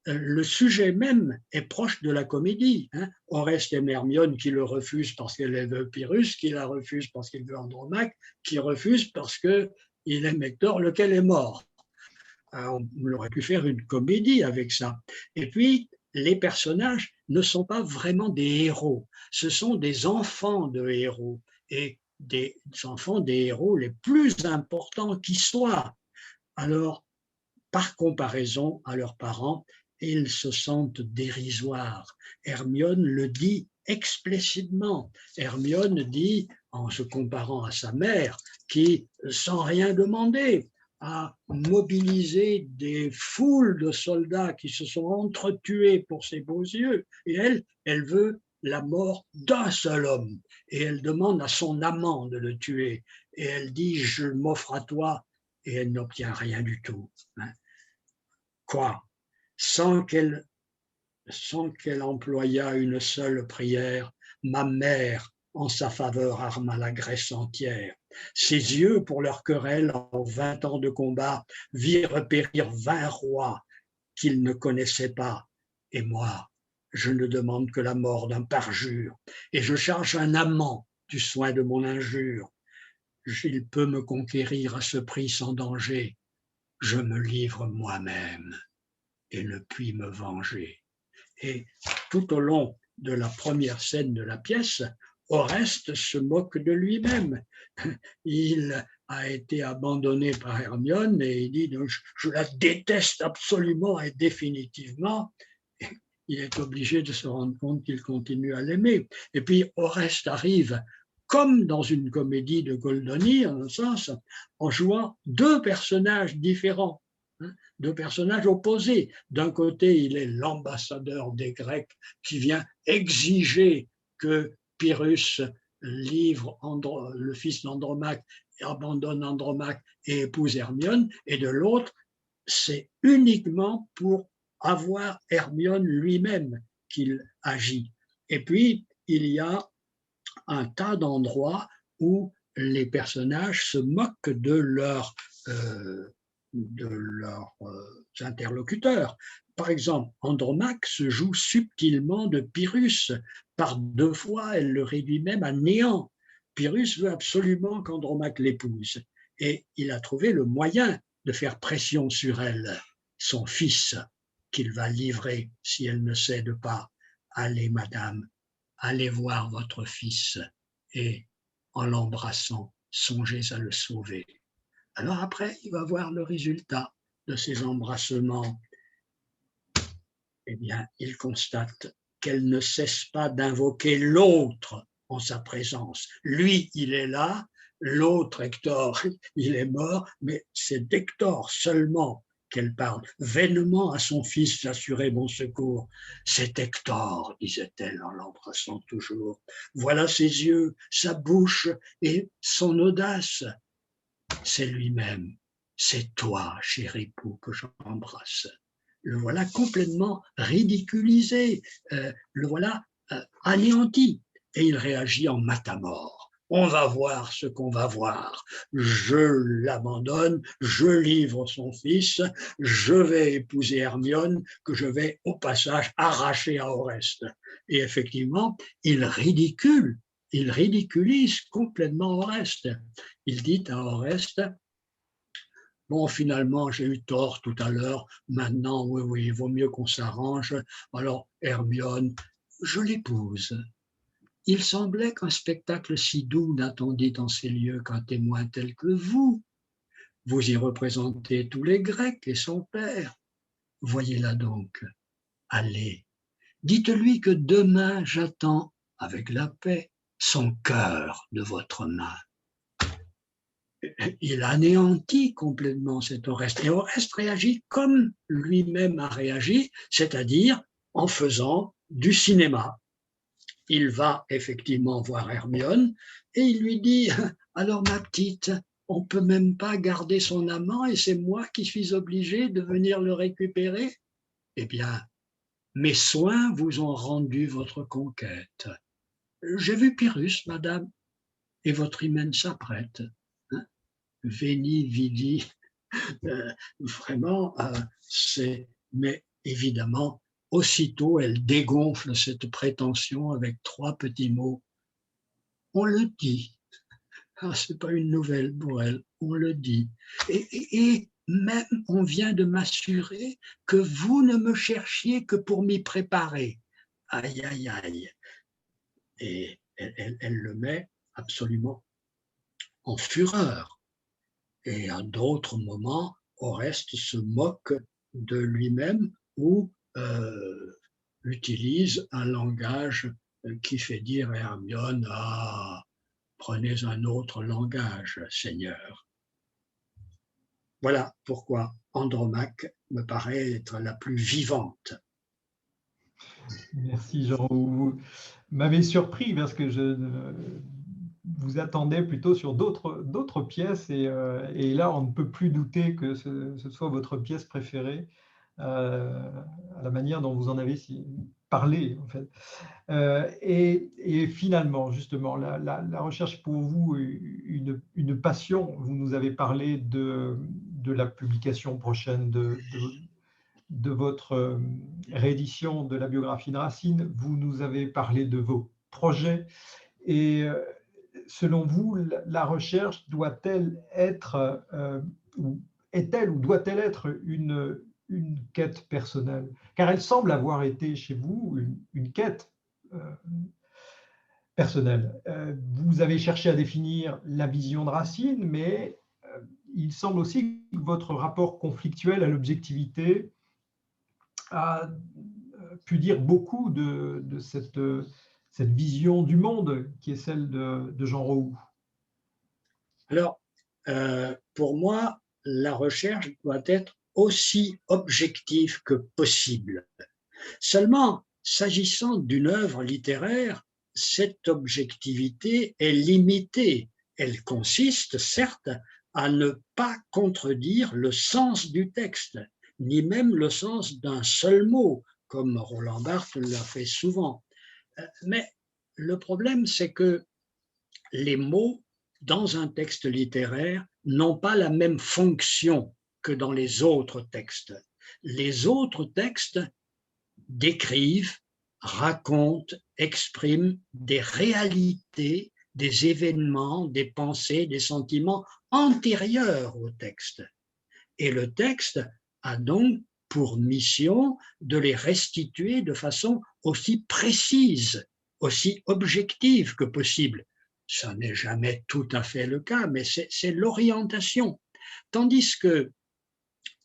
Le sujet même est proche de la comédie. Hein. Oreste et Hermione qui le refusent parce qu'elle veut Pyrrhus, qui la refuse parce qu'il veut Andromaque, qui refuse parce qu'il aime Hector, lequel est mort. On aurait pu faire une comédie avec ça. Et puis, les personnages ne sont pas vraiment des héros, ce sont des enfants de héros. Et des enfants des héros les plus importants qui soient. Alors, par comparaison à leurs parents, ils se sentent dérisoires. Hermione le dit explicitement. Hermione dit, en se comparant à sa mère, qui, sans rien demander, a mobilisé des foules de soldats qui se sont entretués pour ses beaux yeux, et elle veut la mort d'un seul homme, et elle demande à son amant de le tuer, et elle dit, je m'offre à toi, et elle n'obtient rien du tout. Quoi? Sans qu'elle employât une seule prière, ma mère, en sa faveur, arma la Grèce entière. Ses yeux, pour leur querelle, en 20 ans de combat, virent périr 20 rois qu'ils ne connaissaient pas. Et moi, je ne demande que la mort d'un parjure, et je charge un amant du soin de mon injure. Il peut me conquérir à ce prix sans danger. Je me livre moi-même et ne puis me venger. Et tout au long de la première scène de la pièce, Oreste se moque de lui-même. Il a été abandonné par Hermione et il dit je la déteste absolument et définitivement. Il est obligé de se rendre compte qu'il continue à l'aimer. Et puis Oreste arrive, comme dans une comédie de Goldoni, en un sens, en jouant deux personnages différents. Deux personnages opposés. D'un côté, il est l'ambassadeur des Grecs qui vient exiger que Pyrrhus livre le fils d'Andromaque, abandonne Andromaque et épouse Hermione, et de l'autre, c'est uniquement pour avoir Hermione lui-même qu'il agit. Et puis, il y a un tas d'endroits où les personnages se moquent de leurs interlocuteurs. Par exemple, Andromaque se joue subtilement de Pyrrhus. Par 2 fois, elle le réduit même à néant. Pyrrhus veut absolument qu'Andromaque l'épouse. Et il a trouvé le moyen de faire pression sur elle, son fils, qu'il va livrer si elle ne cède pas. Allez, madame, allez voir votre fils et, en l'embrassant, songez à le sauver. Alors après, il va voir le résultat de ces embrassements. Eh bien, il constate qu'elle ne cesse pas d'invoquer l'autre en sa présence. Lui, il est là, l'autre, Hector, il est mort, mais c'est d'Hector seulement qu'elle parle, vainement à son fils d'assurer mon secours. C'est Hector, disait-elle en l'embrassant toujours. Voilà ses yeux, sa bouche et son audace. C'est lui-même, c'est toi, cher époux, que j'embrasse. Le voilà complètement ridiculisé, le voilà anéanti, et il réagit en matamore. On va voir ce qu'on va voir. Je l'abandonne, je livre son fils, je vais épouser Hermione, que je vais au passage arracher à Oreste. Et effectivement, il ridiculise complètement Oreste. Il dit à Oreste, bon, finalement, j'ai eu tort tout à l'heure. Maintenant, oui, il vaut mieux qu'on s'arrange. Alors, Hermione, je l'épouse. Il semblait qu'un spectacle si doux n'attendit en ces lieux qu'un témoin tel que vous. Vous y représentez tous les Grecs et son père. Voyez-la donc. Allez, dites-lui que demain j'attends, avec la paix, son cœur de votre main. Il anéantit complètement cet Oreste. Et Oreste réagit comme lui-même a réagi, c'est-à-dire en faisant du cinéma. Il va effectivement voir Hermione et il lui dit « Alors ma petite, on ne peut même pas garder son amant et c'est moi qui suis obligé de venir le récupérer ?» Eh bien, mes soins vous ont rendu votre conquête. J'ai vu Pyrrhus, madame, et votre hymen s'apprête. Veni, vidi, vraiment, mais évidemment, aussitôt, elle dégonfle cette prétention avec 3 petits mots. On le dit. Ce n'est pas une nouvelle pour elle, on le dit. Et même, on vient de m'assurer que vous ne me cherchiez que pour m'y préparer. Aïe, aïe, aïe. Et elle le met absolument en fureur. Et à d'autres moments, Oreste se moque de lui-même ou utilise un langage qui fait dire à Hermione « Ah, prenez un autre langage, Seigneur ». Voilà pourquoi Andromaque me paraît être la plus vivante. Merci Jean. Vous m'avez surpris parce que je vous attendais plutôt sur d'autres pièces et là on ne peut plus douter que ce soit votre pièce préférée à la manière dont vous en avez parlé en fait. Et finalement, justement, la recherche pour vous, une passion. Vous nous avez parlé de la publication prochaine de votre réédition de la biographie de Racine. Vous nous avez parlé de vos projets. Et selon vous, la recherche doit-elle être, ou est-elle ou doit-elle être une quête personnelle? Car elle semble avoir été chez vous une quête personnelle. Vous avez cherché à définir la vision de Racine, mais il semble aussi que votre rapport conflictuel à l'objectivité a pu dire beaucoup de cette vision du monde qui est celle de Jean Roux. Alors, pour moi, la recherche doit être aussi objective que possible. Seulement, s'agissant d'une œuvre littéraire, cette objectivité est limitée. Elle consiste, certes, à ne pas contredire le sens du texte, ni même le sens d'un seul mot, comme Roland Barthes l'a fait souvent. Mais le problème, c'est que les mots dans un texte littéraire n'ont pas la même fonction que dans les autres textes. Les autres textes décrivent, racontent, expriment des réalités, des événements, des pensées, des sentiments antérieurs au texte. Et le texte a donc pour mission de les restituer de façon aussi précise, aussi objective que possible. Ça n'est jamais tout à fait le cas, mais c'est l'orientation. Tandis que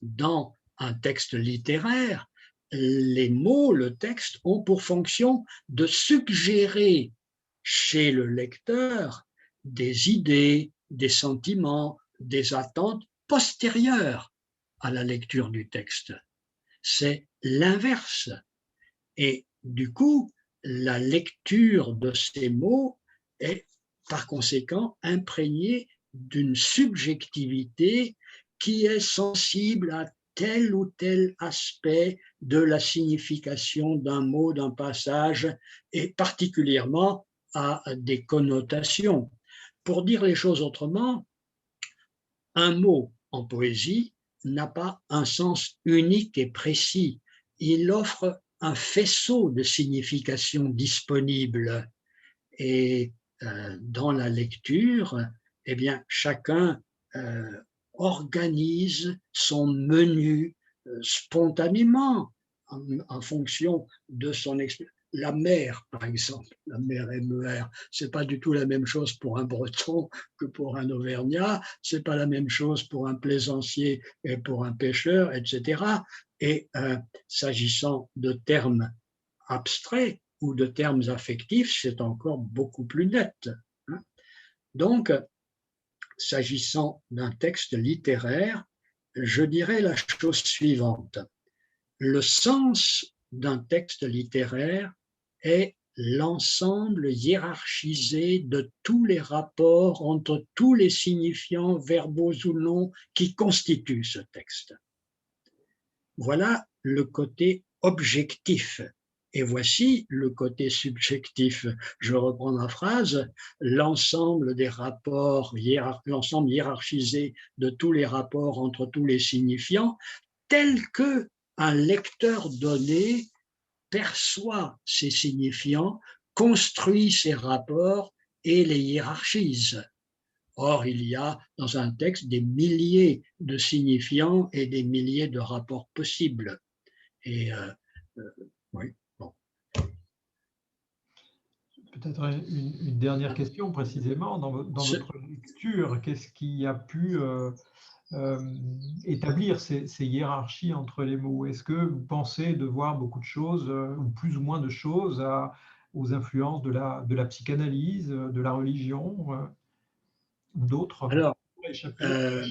dans un texte littéraire, les mots, le texte, ont pour fonction de suggérer chez le lecteur des idées, des sentiments, des attentes postérieures à la lecture du texte. C'est l'inverse. Et du coup, la lecture de ces mots est par conséquent imprégnée d'une subjectivité qui est sensible à tel ou tel aspect de la signification d'un mot, d'un passage, et particulièrement à des connotations. Pour dire les choses autrement, un mot en poésie n'a pas un sens unique et précis. Il offre un faisceau de significations disponibles. Et dans la lecture, eh bien, chacun organise son menu spontanément en fonction de son expérience. La mer, par exemple, la mer MER, c'est pas du tout la même chose pour un Breton que pour un Auvergnat, c'est pas la même chose pour un plaisancier et pour un pêcheur, etc. Et s'agissant de termes abstraits ou de termes affectifs, c'est encore beaucoup plus net. Donc, s'agissant d'un texte littéraire, je dirais la chose suivante. Le sens d'un texte littéraire est l'ensemble hiérarchisé de tous les rapports entre tous les signifiants, verbaux ou non, qui constituent ce texte. Voilà le côté objectif. Et voici le côté subjectif. Je reprends ma phrase, l'ensemble des rapports, l'ensemble hiérarchisé de tous les rapports entre tous les signifiants, tel que un lecteur donné perçoit ces signifiants, construit ces rapports et les hiérarchise. Or, il y a dans un texte des milliers de signifiants et des milliers de rapports possibles. Et oui, bon. Peut-être une dernière question précisément. Dans votre lecture, qu'est-ce qui a pu établir ces hiérarchies entre les mots? Est-ce que vous pensez devoir beaucoup de choses, ou plus ou moins de choses, aux influences de la psychanalyse, de la religion, ou d'autres Alors, pour échapper? euh,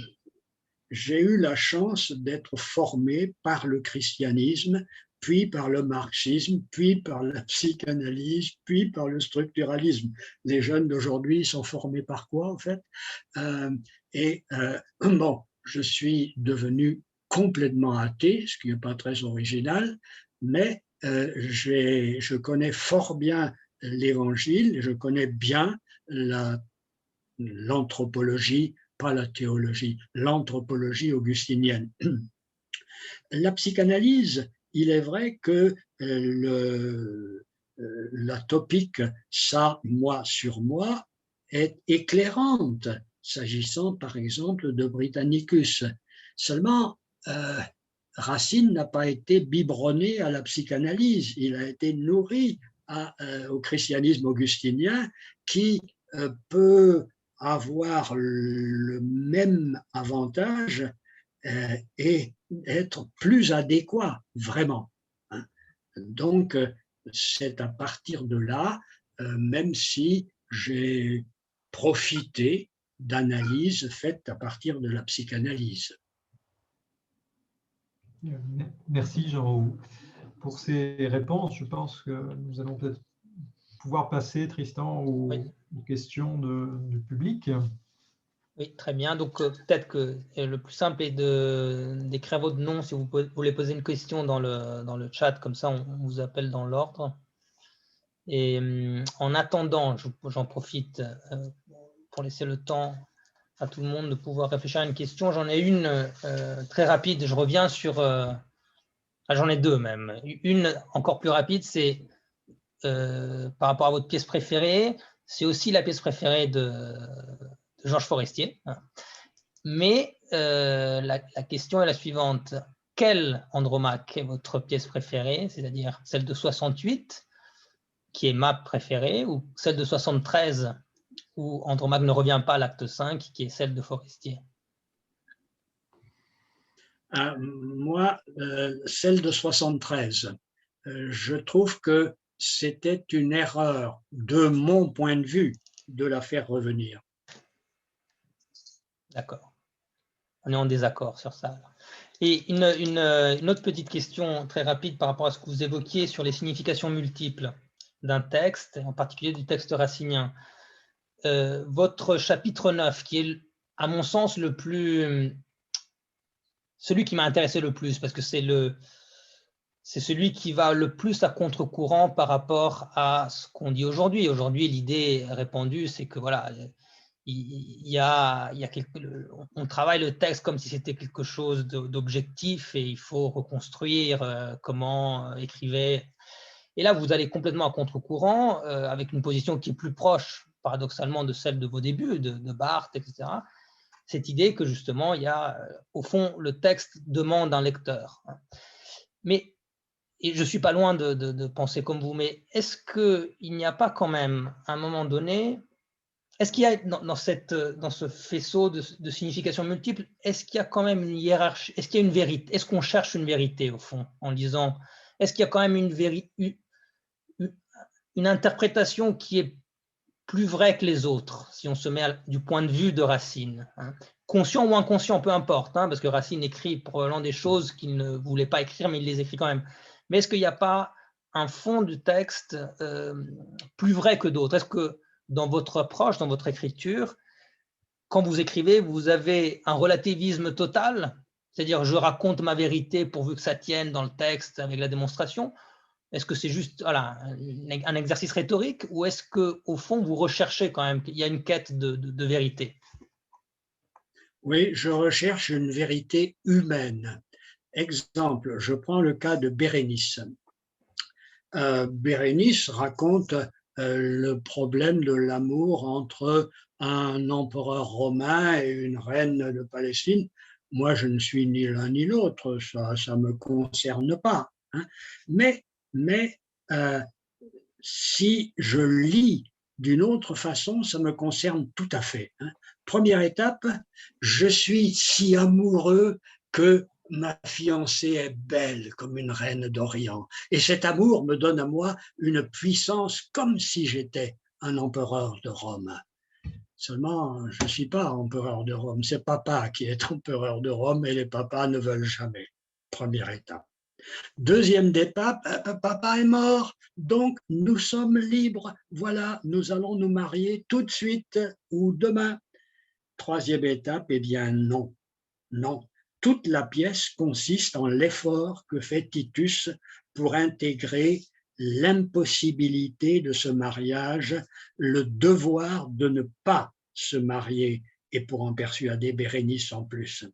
j'ai eu la chance d'être formé par le christianisme, puis par le marxisme, puis par la psychanalyse, puis par le structuralisme. Les jeunes d'aujourd'hui sont formés par quoi, en fait? Euh, bon, je suis devenu complètement athée, ce qui n'est pas très original, mais je connais fort bien l'Évangile, je connais bien l'anthropologie, pas la théologie, l'anthropologie augustinienne. La psychanalyse, il est vrai que la topique ça, moi sur moi est éclairante, s'agissant par exemple de Britannicus. Seulement, Racine n'a pas été biberonné à la psychanalyse, il a été nourri au christianisme augustinien qui peut avoir le même avantage et être plus adéquat, vraiment. Hein. Donc, c'est à partir de là, même si j'ai profité d'analyses faites à partir de la psychanalyse. Merci Jean pour ces réponses. Je pense que nous allons peut-être pouvoir passer, Tristan, Oui. aux questions du public. Oui, très bien. Donc, peut-être que le plus simple est d'écrire votre nom si vous voulez poser une question dans le chat, comme ça on vous appelle dans l'ordre. Et en attendant, j'en profite pour laisser le temps à tout le monde de pouvoir réfléchir à une question. J'en ai une très rapide. Je reviens sur... j'en ai deux même. Une encore plus rapide, c'est par rapport à votre pièce préférée. C'est aussi la pièce préférée de Georges Forestier. Mais la question est la suivante. Quelle Andromaque est votre pièce préférée, c'est-à-dire celle de 68, qui est ma préférée, ou celle de 73, où Andromaque ne revient pas à l'acte 5, qui est celle de Forestier? Moi, celle de 73, je trouve que c'était une erreur, de mon point de vue, de la faire revenir. D'accord. On est en désaccord sur ça. Et une autre petite question très rapide par rapport à ce que vous évoquiez sur les significations multiples d'un texte, en particulier du texte racinien. Votre chapitre 9, qui est, à mon sens, celui qui m'a intéressé le plus, parce que c'est celui qui va le plus à contre-courant par rapport à ce qu'on dit aujourd'hui. Aujourd'hui, l'idée répandue, c'est que voilà, on travaille le texte comme si c'était quelque chose d'objectif et il faut reconstruire comment écrivait. Et là, vous allez complètement à contre-courant avec une position qui est plus proche, paradoxalement, de celle de vos débuts, de Barthes, etc. Cette idée que justement, au fond, le texte demande un lecteur. Mais, et je ne suis pas loin de penser comme vous, mais est-ce qu'il n'y a pas quand même, à un moment donné, est-ce qu'il y a dans ce faisceau de significations multiples, est-ce qu'il y a quand même une hiérarchie, est-ce qu'il y a une vérité, est-ce qu'on cherche une vérité au fond, en disant, est-ce qu'il y a quand même une interprétation qui est plus vraie que les autres, si on se met du point de vue de Racine, hein, conscient ou inconscient, peu importe, hein, parce que Racine écrit probablement des choses qu'il ne voulait pas écrire, mais il les écrit quand même. Mais est-ce qu'il n'y a pas un fond du texte plus vrai que d'autres? Est-ce que dans votre approche, dans votre écriture, quand vous écrivez, vous avez un relativisme total, c'est-à-dire je raconte ma vérité pourvu que ça tienne dans le texte avec la démonstration? Est-ce que c'est juste voilà, un exercice rhétorique ou est-ce qu'au fond, vous recherchez quand même qu'il y a une quête de vérité? Oui, je recherche une vérité humaine. Exemple, je prends le cas de Bérénice. Bérénice raconte le problème de l'amour entre un empereur romain et une reine de Palestine. Moi, je ne suis ni l'un ni l'autre, ça ne me concerne pas. Hein. Mais si je lis d'une autre façon, ça me concerne tout à fait. Première étape, je suis si amoureux que ma fiancée est belle comme une reine d'Orient. Et cet amour me donne à moi une puissance comme si j'étais un empereur de Rome. Seulement, je ne suis pas empereur de Rome, c'est papa qui est empereur de Rome et les papas ne veulent jamais. Première étape. Deuxième étape, papa est mort, donc nous sommes libres. Voilà, nous allons nous marier tout de suite ou demain. Troisième étape, eh bien non, non. Toute la pièce consiste en l'effort que fait Titus pour intégrer l'impossibilité de ce mariage, le devoir de ne pas se marier et pour en persuader Bérénice en plus.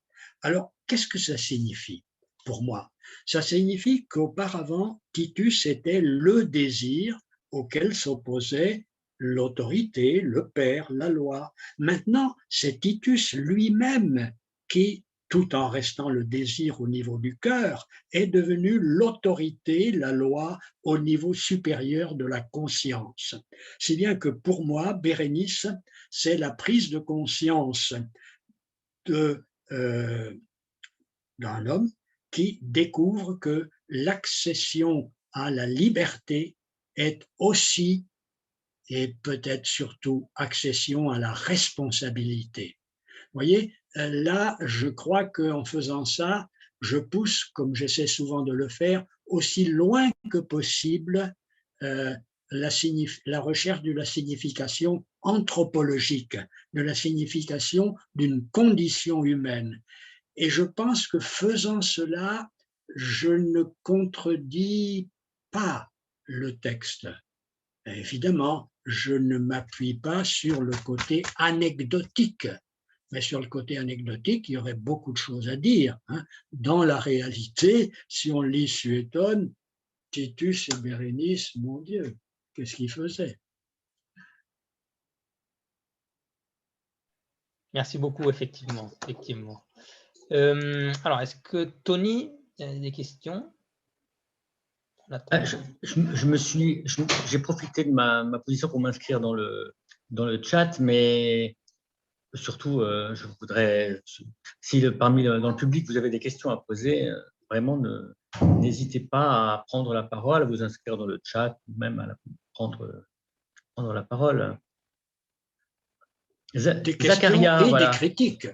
Alors, qu'est-ce que ça signifie pour moi? Ça signifie qu'auparavant, Titus était le désir auquel s'opposait l'autorité, le père, la loi. Maintenant, c'est Titus lui-même qui, tout en restant le désir au niveau du cœur, est devenu l'autorité, la loi, au niveau supérieur de la conscience. Si bien que pour moi, Bérénice, c'est la prise de conscience d'un homme qui découvre que l'accession à la liberté est aussi et peut-être surtout accession à la responsabilité. Vous voyez, là, je crois qu'en faisant ça, je pousse, comme j'essaie souvent de le faire, aussi loin que possible la recherche de la signification anthropologique, de la signification d'une condition humaine. Et je pense que faisant cela, je ne contredis pas le texte. Évidemment, je ne m'appuie pas sur le côté anecdotique, mais sur le côté anecdotique, il y aurait beaucoup de choses à dire. Dans la réalité, si on lit Suétone, Titus et Bérénice, mon Dieu, qu'est-ce qu'ils faisaient? Merci beaucoup, effectivement. Alors, est-ce que Tony a des questions? J'ai profité de ma position pour m'inscrire dans le chat, mais surtout, je voudrais, si dans le public vous avez des questions à poser, vraiment n'hésitez pas à prendre la parole, à vous inscrire dans le chat, ou même à prendre la parole. Des questions Zacharia, et voilà. Des critiques.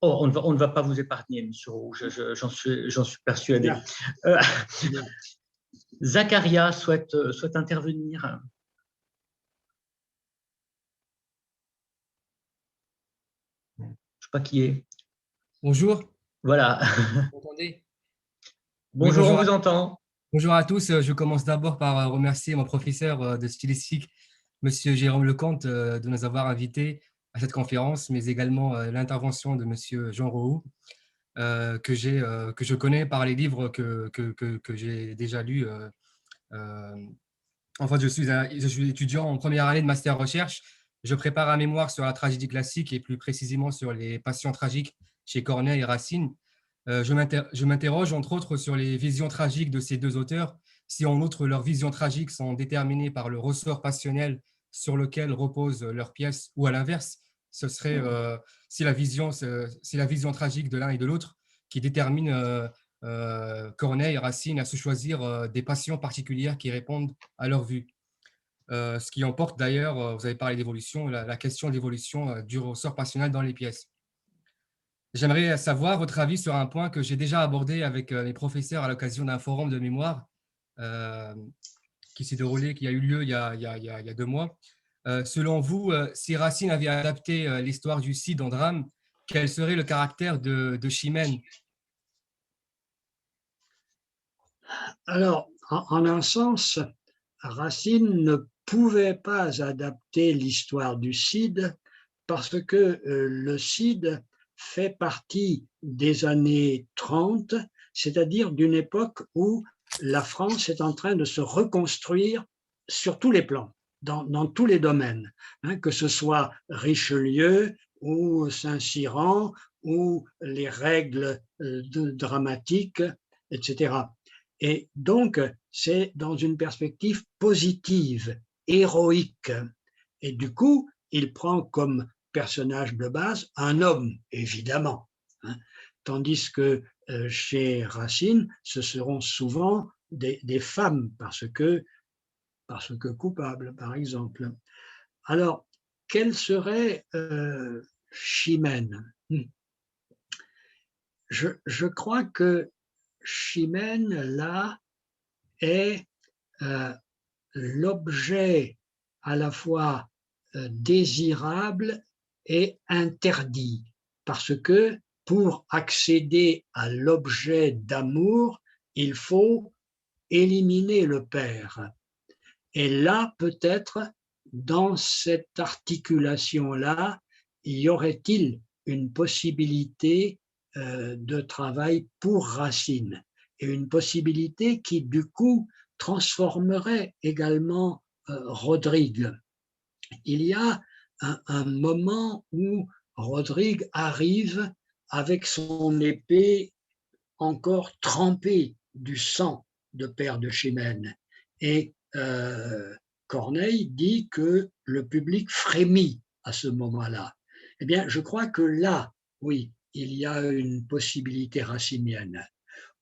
Oh, on ne va pas vous épargner, monsieur Roux, j'en suis persuadé. Zacharia souhaite intervenir. Je ne sais pas qui est. Bonjour. Voilà. Vous m'entendez? Bonjour, oui, on vous entend. Bonjour à tous. Je commence d'abord par remercier mon professeur de stylistique, monsieur Jérôme Lecomte, de nous avoir invités à cette conférence, mais également l'intervention de monsieur Jean Roux, que je connais par les livres que j'ai déjà lus. Enfin, je suis étudiant en première année de master recherche. Je prépare un mémoire sur la tragédie classique et plus précisément sur les passions tragiques chez Corneille et Racine. Je m'interroge entre autres sur les visions tragiques de ces deux auteurs, si en outre leurs visions tragiques sont déterminées par le ressort passionnel sur lequel reposent leurs pièces, ou à l'inverse, ce serait si la vision tragique de l'un et de l'autre qui détermine Corneille et Racine à se choisir des passions particulières qui répondent à leur vue. Ce qui emporte d'ailleurs, vous avez parlé d'évolution, la question d'évolution du ressort passionnel dans les pièces. J'aimerais savoir votre avis sur un point que j'ai déjà abordé avec mes professeurs à l'occasion d'un forum de mémoire qui s'est déroulé, qui a eu lieu il y a 2 mois. Selon vous, si Racine avait adapté l'histoire du Cid en drame, quel serait le caractère de Chimène? Alors, en un sens, Racine ne pouvait pas adapter l'histoire du Cid parce que le Cid fait partie des années 30, c'est-à-dire d'une époque où la France est en train de se reconstruire sur tous les plans, dans tous les domaines, que ce soit Richelieu ou Saint-Cyran ou les règles dramatiques, etc. Et donc, c'est dans une perspective positive, héroïque. Et du coup, il prend comme personnage de base un homme, évidemment. Hein. Tandis que chez Racine, ce seront souvent des femmes, parce que coupables, par exemple. Alors, quelle serait Chimène? Je crois que Chimène, là, est l'objet à la fois désirable et interdit, parce que pour accéder à l'objet d'amour, il faut éliminer le père. Et là, peut-être, dans cette articulation-là, y aurait-il une possibilité de travail pour Racine, et une possibilité qui, du coup, transformerait également Rodrigue. Il y a un moment où Rodrigue arrive avec son épée encore trempée du sang de Père de Chimène. Et Corneille dit que le public frémit à ce moment-là. Eh bien, je crois que là, oui, il y a une possibilité racinienne.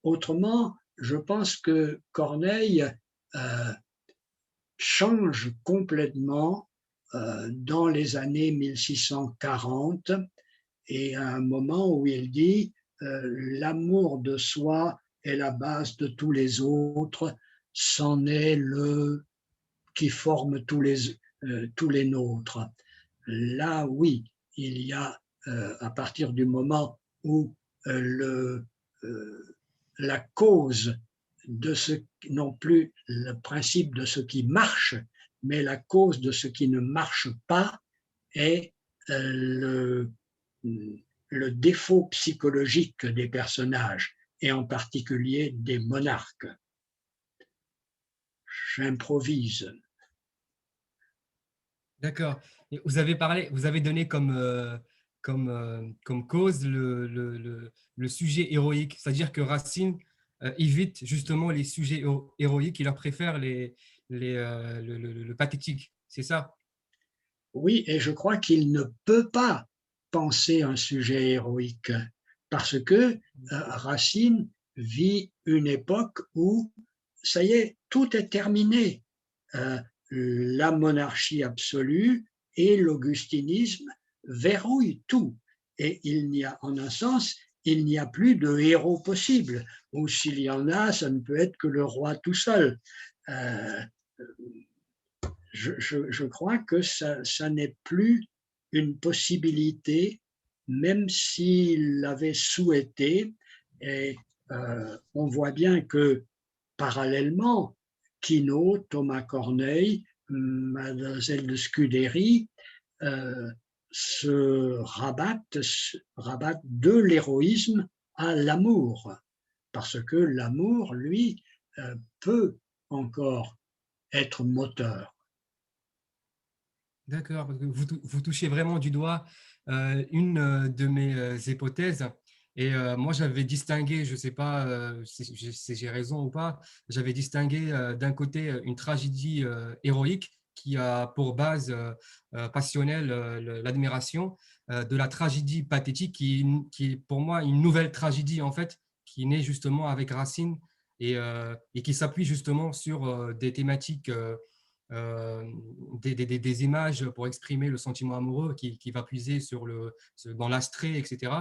Autrement, je pense que Corneille change complètement dans les années 1640, et à un moment où il dit l'amour de soi est la base de tous les autres, c'en est le qui forme tous les nôtres. Là, oui, il y a, à partir du moment où la cause de ce, non plus le principe de ce qui marche, mais la cause de ce qui ne marche pas est le défaut psychologique des personnages, et en particulier des monarques. J'improvise. D'accord. Vous avez donné comme cause le sujet héroïque, c'est-à-dire que Racine évite justement les sujets héroïques, il leur préfère le pathétique, c'est ça? Oui, et je crois qu'il ne peut pas penser un sujet héroïque, parce que Racine vit une époque où, ça y est, tout est terminé. La monarchie absolue et l'augustinisme verrouillent tout. Et il n'y a, en un sens, il n'y a plus de héros possible, ou s'il y en a, ça ne peut être que le roi tout seul. Je crois que ça n'est plus une possibilité, même s'il l'avait souhaité. Et on voit bien que parallèlement, Quinault, Thomas Corneille, Mademoiselle de Scudéry se rabattent de l'héroïsme à l'amour, parce que l'amour, lui, peut encore être moteur. D'accord, parce que vous touchez vraiment du doigt une de mes hypothèses. Et moi, j'avais distingué, je ne sais pas si j'ai raison ou pas, j'avais distingué d'un côté une tragédie héroïque qui a pour base passionnelle l'admiration, de la tragédie pathétique qui est pour moi une nouvelle tragédie en fait, qui naît justement avec Racine et qui s'appuie justement sur des thématiques des images pour exprimer le sentiment amoureux qui va puiser dans l'abstrait, etc.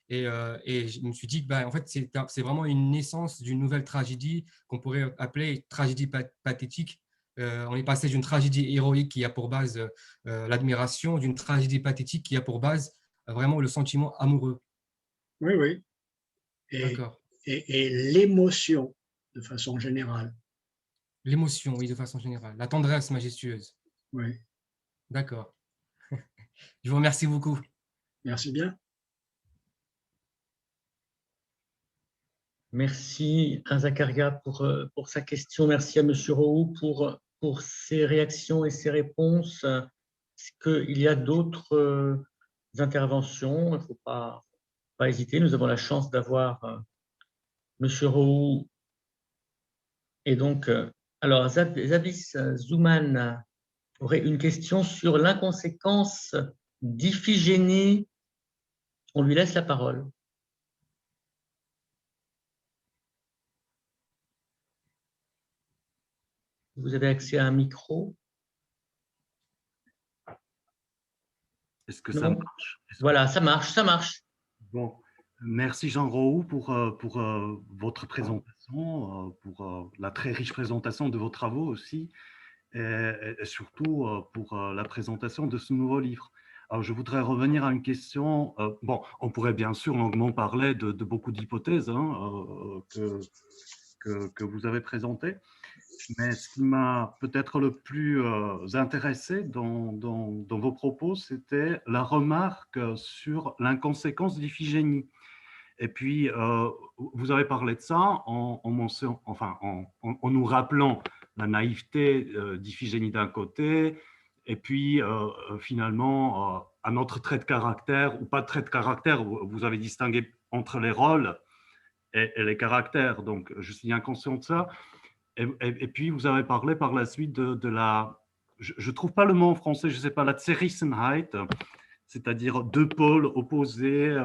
Et je me suis dit que en fait, c'est vraiment une naissance d'une nouvelle tragédie qu'on pourrait appeler tragédie pathétique. On est passé d'une tragédie héroïque qui a pour base l'admiration, d'une tragédie pathétique qui a pour base vraiment le sentiment amoureux. Oui, oui. D'accord. Et l'émotion, de façon générale. L'émotion, oui, de façon générale. La tendresse majestueuse. Oui. D'accord. Je vous remercie beaucoup. Merci bien. Merci à Zakaria pour sa question. Merci à M. Roux pour ses réactions et ses réponses. Est-ce qu'il y a d'autres interventions? Il ne faut pas hésiter. Nous avons la chance d'avoir M. Roux Et donc, alors Zabis Zouman aurait une question sur l'inconséquence d'Iphigénie. On lui laisse la parole. Vous avez accès à un micro? Est-ce que ça marche? Voilà, ça marche, ça marche. Bon, merci Jean Roux pour votre présentation, pour la très riche présentation de vos travaux aussi, et surtout pour la présentation de ce nouveau livre. Alors, je voudrais revenir à une question. Bon, on pourrait bien sûr longuement parler de beaucoup d'hypothèses que vous avez présentées, mais ce qui m'a peut-être le plus intéressé dans vos propos, c'était la remarque sur l'inconséquence d'Iphigénie. Et puis, vous avez parlé de ça en nous rappelant la naïveté d'Iphigénie d'un côté, et puis finalement un autre trait de caractère, ou pas de trait de caractère, vous avez distingué entre les rôles et les caractères, donc je suis inconscient de ça. Et puis, vous avez parlé par la suite de la… Je ne trouve pas le mot en français, je ne sais pas, la Zerrissenheit, c'est-à-dire deux pôles opposés,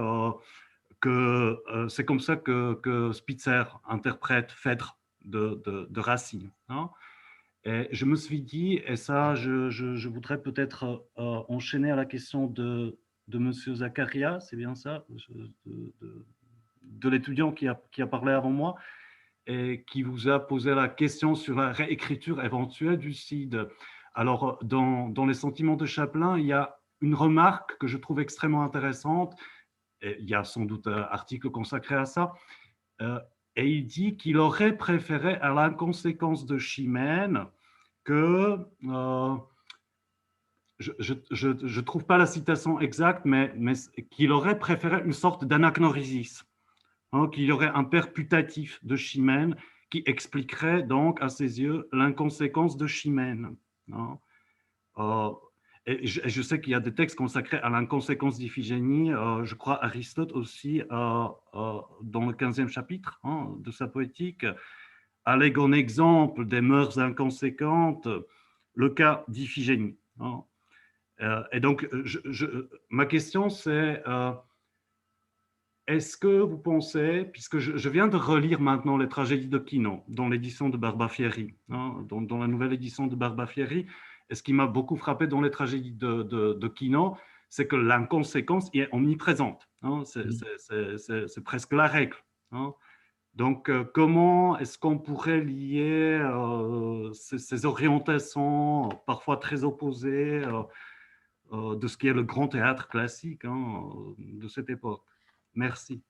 c'est comme ça que Spitzer interprète Phèdre de Racine. Hein. Et je me suis dit, et ça, je voudrais peut-être enchaîner à la question de M. Zakaria, c'est bien ça, de l'étudiant qui a parlé avant moi, et qui vous a posé la question sur la réécriture éventuelle du Cide. Alors, dans les sentiments de Chaplin, il y a une remarque que je trouve extrêmement intéressante, et il y a sans doute un article consacré à ça, et il dit qu'il aurait préféré à l'inconséquence de Chimène que… je ne trouve pas la citation exacte, mais qu'il aurait préféré une sorte d'anachnorésis. Qu'il y aurait un père putatif de Chimène qui expliquerait donc à ses yeux l'inconséquence de Chimène. Et je sais qu'il y a des textes consacrés à l'inconséquence d'Iphigénie, je crois Aristote aussi, dans le 15e chapitre de sa poétique, allègue en exemple des mœurs inconséquentes le cas d'Iphigénie. Et donc, ma question c'est… est-ce que vous pensez, puisque je viens de relire maintenant les tragédies de Chinon dans l'édition de Barbafieri, dans la nouvelle édition de Barbafieri, et ce qui m'a beaucoup frappé dans les tragédies de Chinon, c'est que l'inconséquence est omniprésente. C'est presque la règle. Donc, comment est-ce qu'on pourrait lier ces orientations parfois très opposées de ce qui est le grand théâtre classique de cette époque? Merci.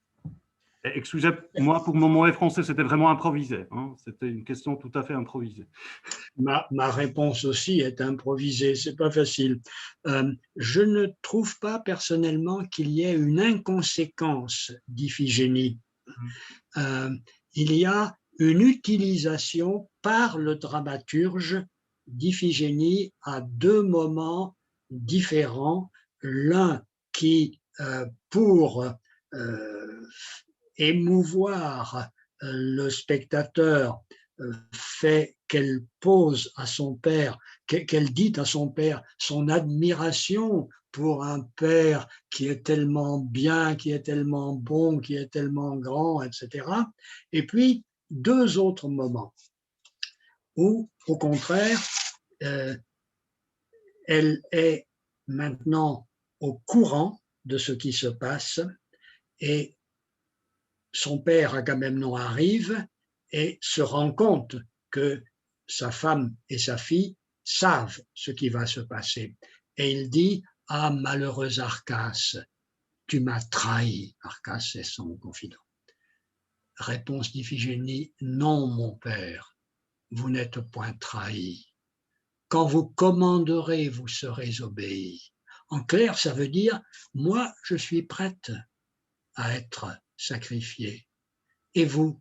Excusez-moi, pour mon mauvais français, c'était vraiment improvisé. C'était une question tout à fait improvisée. Ma réponse aussi est improvisée, c'est pas facile. Je ne trouve pas personnellement qu'il y ait une inconséquence d'Iphigénie. Il y a une utilisation par le dramaturge d'Iphigénie à deux moments différents, l'un qui, pour émouvoir le spectateur, fait qu'elle pose à son père, qu'elle dit à son père son admiration pour un père qui est tellement bien, qui est tellement bon, qui est tellement grand, etc. Et puis, deux autres moments où, au contraire, elle est maintenant au courant de ce qui se passe et son père Agamemnon arrive et se rend compte que sa femme et sa fille savent ce qui va se passer. Et il dit « Ah, malheureux Arcas, tu m'as trahi. » Arcas est son confident. Réponse d'Iphigénie « Non, mon père, vous n'êtes point trahi. Quand vous commanderez, vous serez obéi. » En clair, ça veut dire « Moi, je suis prête à être sacrifiée. Et vous,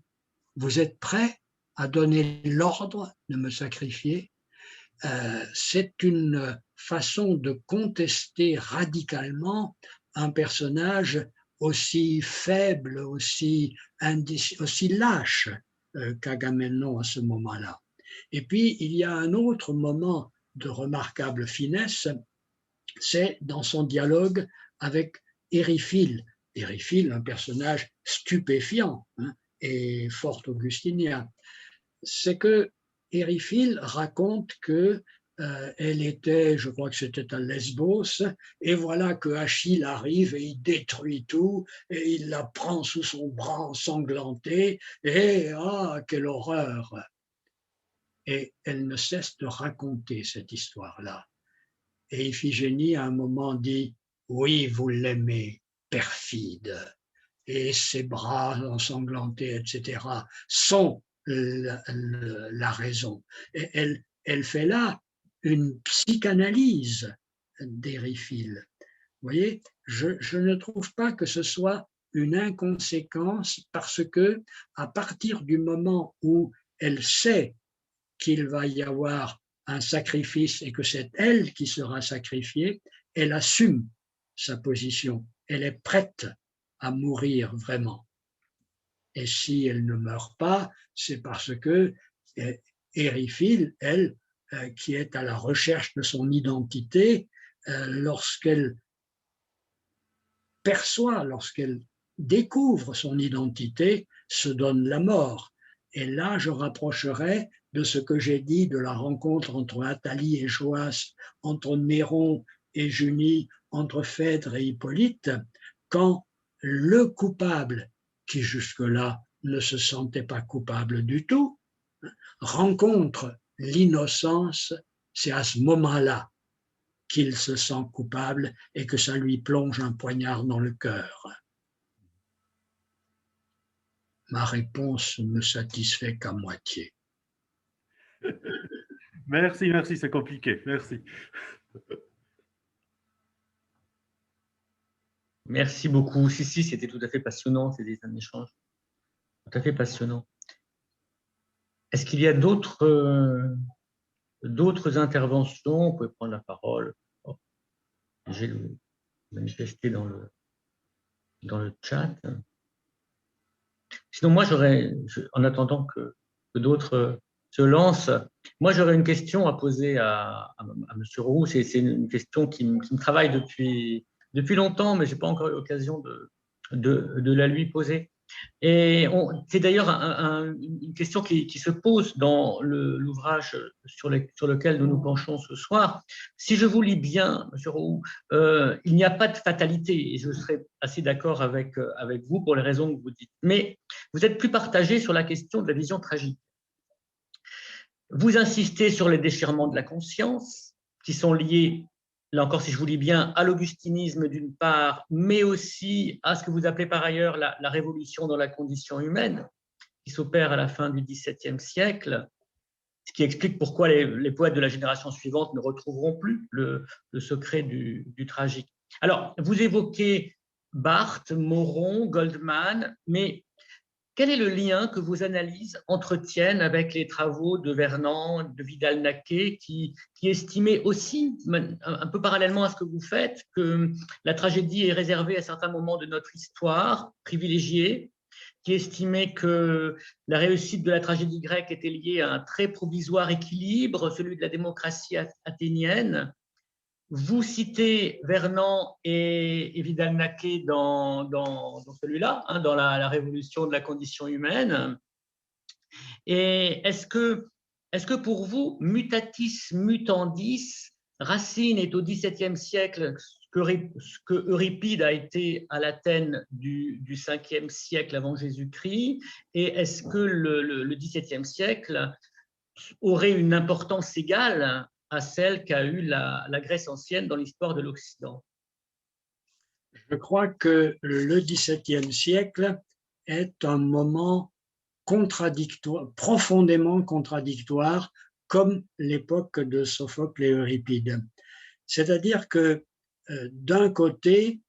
vous êtes prêt à donner l'ordre de me sacrifier ?» C'est une façon de contester radicalement un personnage aussi faible, aussi lâche qu'Agamemnon à ce moment-là. Et puis, il y a un autre moment de remarquable finesse, c'est dans son dialogue avec Éryphile. Éryphile, un personnage stupéfiant, hein, et fort augustinien. C'est que Éryphile raconte que elle était, je crois que c'était à Lesbos, et voilà que Achille arrive et il détruit tout, et il la prend sous son bras ensanglanté, et ah, quelle horreur! Et elle ne cesse de raconter cette histoire-là. Et Iphigénie, à un moment, dit « Oui, vous l'aimez, perfide ». Et ses bras ensanglantés, etc., sont la raison. Et elle fait là une psychanalyse d'Éryphile. Vous voyez, je ne trouve pas que ce soit une inconséquence parce que à partir du moment où elle sait qu'il va y avoir un sacrifice et que c'est elle qui sera sacrifiée, elle assume sa position. Elle est prête à mourir vraiment. Et si elle ne meurt pas, c'est parce que Éryphile, elle, qui est à la recherche de son identité, lorsqu'elle perçoit, lorsqu'elle découvre son identité, se donne la mort. Et là, je rapprocherai de ce que j'ai dit de la rencontre entre Athalie et Joas, entre Néron et Junie, entre Phèdre et Hippolyte, quand le coupable, qui jusque-là ne se sentait pas coupable du tout, rencontre l'innocence, c'est à ce moment-là qu'il se sent coupable et que ça lui plonge un poignard dans le cœur. Ma réponse ne satisfait qu'à moitié. Merci, merci, c'est compliqué. Merci. Merci beaucoup. Si, c'était tout à fait passionnant, c'était un échange tout à fait passionnant. Est-ce qu'il y a d'autres interventions? Vous pouvez prendre la parole. Oh, j'ai le manifesté dans le chat. Sinon, moi, en attendant que d'autres se lancent, moi, j'aurais une question à poser à M. Roux. C'est une question qui me travaille depuis longtemps, mais je n'ai pas encore eu l'occasion de la lui poser. Et c'est d'ailleurs une question qui se pose dans l'ouvrage sur lequel nous nous penchons ce soir. Si je vous lis bien, M. Roux, il n'y a pas de fatalité, et je serai assez d'accord avec vous pour les raisons que vous dites. Mais vous êtes plus partagé sur la question de la vision tragique. Vous insistez sur les déchirements de la conscience, qui sont liés, là encore, si je vous lis bien, à l'augustinisme d'une part, mais aussi à ce que vous appelez par ailleurs la révolution dans la condition humaine, qui s'opère à la fin du XVIIe siècle, ce qui explique pourquoi les poètes de la génération suivante ne retrouveront plus le secret du tragique. Alors, vous évoquez Barthes, Moron, Goldman, mais quel est le lien que vos analyses entretiennent avec les travaux de Vernant, de Vidal-Naquet, qui estimaient aussi, un peu parallèlement à ce que vous faites, que la tragédie est réservée à certains moments de notre histoire, privilégiée, qui estimait que la réussite de la tragédie grecque était liée à un très provisoire équilibre, celui de la démocratie athénienne. Vous citez Vernant et Vidal-Naquet dans celui-là, hein, dans la révolution de la condition humaine. Et est-ce que pour vous, mutatis mutandis, Racine est au XVIIe siècle ce que Euripide a été à l'Athènes du 5e siècle avant Jésus-Christ, et est-ce que le XVIIe siècle aurait une importance égale à celle qu'a eue la Grèce ancienne dans l'histoire de l'Occident? Je crois que le XVIIe siècle est un moment contradictoire, profondément contradictoire, comme l'époque de Sophocle et Euripide. C'est-à-dire que d'un côté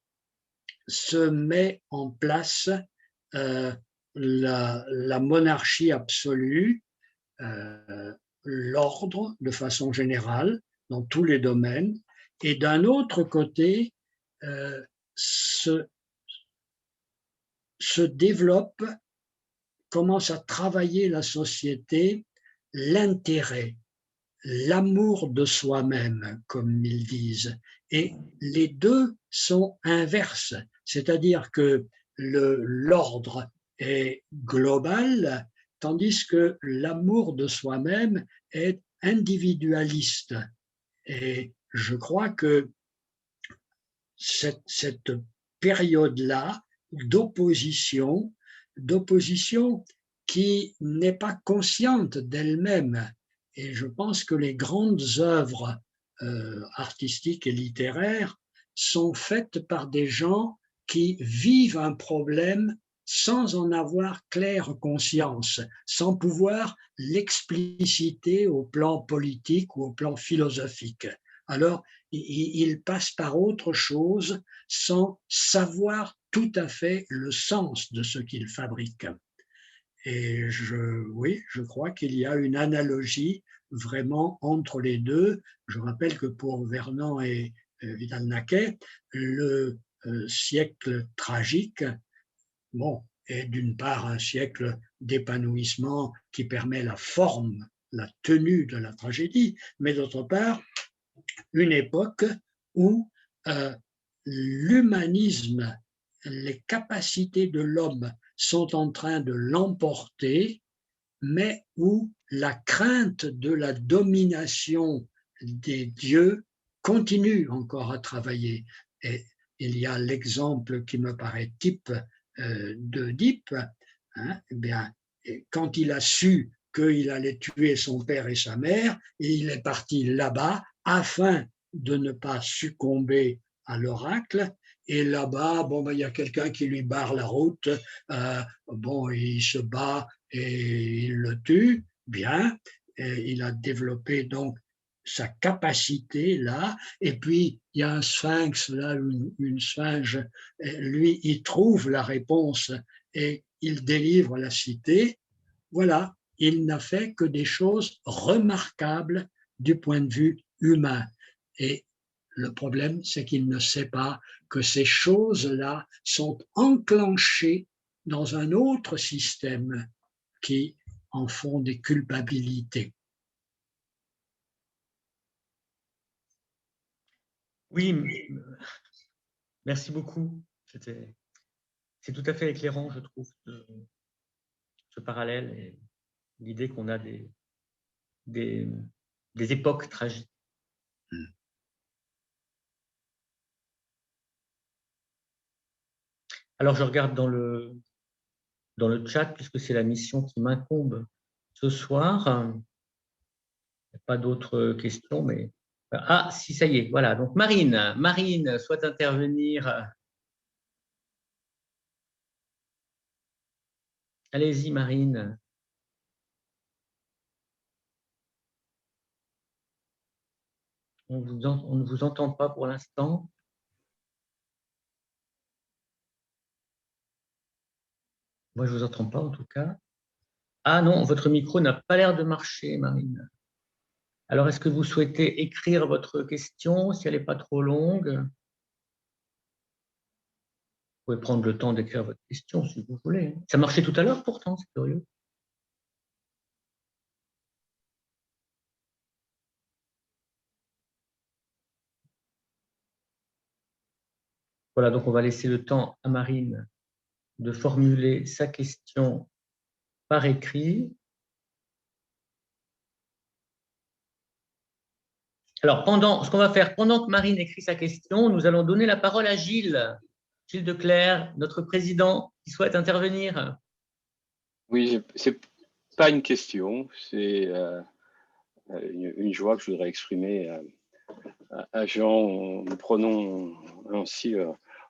se met en place la monarchie absolue, l'ordre de façon générale dans tous les domaines, et d'un autre côté se développe commence à travailler la société l'intérêt, l'amour de soi-même, comme ils disent. Et les deux sont inverses, c'est-à-dire que l'ordre est global, tandis que l'amour de soi-même est individualiste. Et je crois que cette période-là d'opposition qui n'est pas consciente d'elle-même. Et je pense que les grandes œuvres artistiques et littéraires sont faites par des gens qui vivent un problème sans en avoir claire conscience, sans pouvoir l'expliciter au plan politique ou au plan philosophique. Alors, ils passent par autre chose sans savoir tout à fait le sens de ce qu'ils fabriquent. Et oui, je crois qu'il y a une analogie vraiment entre les deux. Je rappelle que pour Vernon et Vidal-Naquet, le siècle tragique, bon, est d'une part un siècle d'épanouissement qui permet la forme, la tenue de la tragédie, mais d'autre part, une époque où l'humanisme, les capacités de l'homme sont en train de l'emporter, mais où la crainte de la domination des dieux continue encore à travailler. Et il y a l'exemple qui me paraît type d'Œdipe, hein, eh bien, quand il a su qu'il allait tuer son père et sa mère, il est parti là-bas afin de ne pas succomber à l'oracle. Et là-bas, bon, ben, il y a quelqu'un qui lui barre la route. Bon, il se bat et il le tue. Bien. Et il a développé donc sa capacité là. Et puis, il y a un sphinx là, une sphinge. Lui, il trouve la réponse et il délivre la cité. Voilà, il n'a fait que des choses remarquables du point de vue humain. Et le problème, c'est qu'il ne sait pas que ces choses-là sont enclenchées dans un autre système qui en font des culpabilités. Oui, merci beaucoup. C'est tout à fait éclairant, je trouve, ce parallèle et l'idée qu'on a des époques tragiques. Alors, je regarde dans le chat, puisque c'est la mission qui m'incombe ce soir. Il n'y a pas d'autres questions, mais... Ah, si, ça y est, voilà. Donc, Marine souhaite intervenir. Allez-y, Marine. On ne vous entend pas pour l'instant. Moi, je ne vous entends pas, en tout cas. Ah non, votre micro n'a pas l'air de marcher, Marine. Alors, est-ce que vous souhaitez écrire votre question, si elle n'est pas trop longue? Vous pouvez prendre le temps d'écrire votre question, si vous voulez. Ça marchait tout à l'heure, pourtant, c'est curieux. Voilà, donc on va laisser le temps à Marine de formuler sa question par écrit. Alors, ce qu'on va faire, pendant que Marine écrit sa question, nous allons donner la parole à Gilles Declercq, notre président, qui souhaite intervenir. Oui, c'est pas une question, c'est une joie que je voudrais exprimer à Jean. Nous prenons ainsi,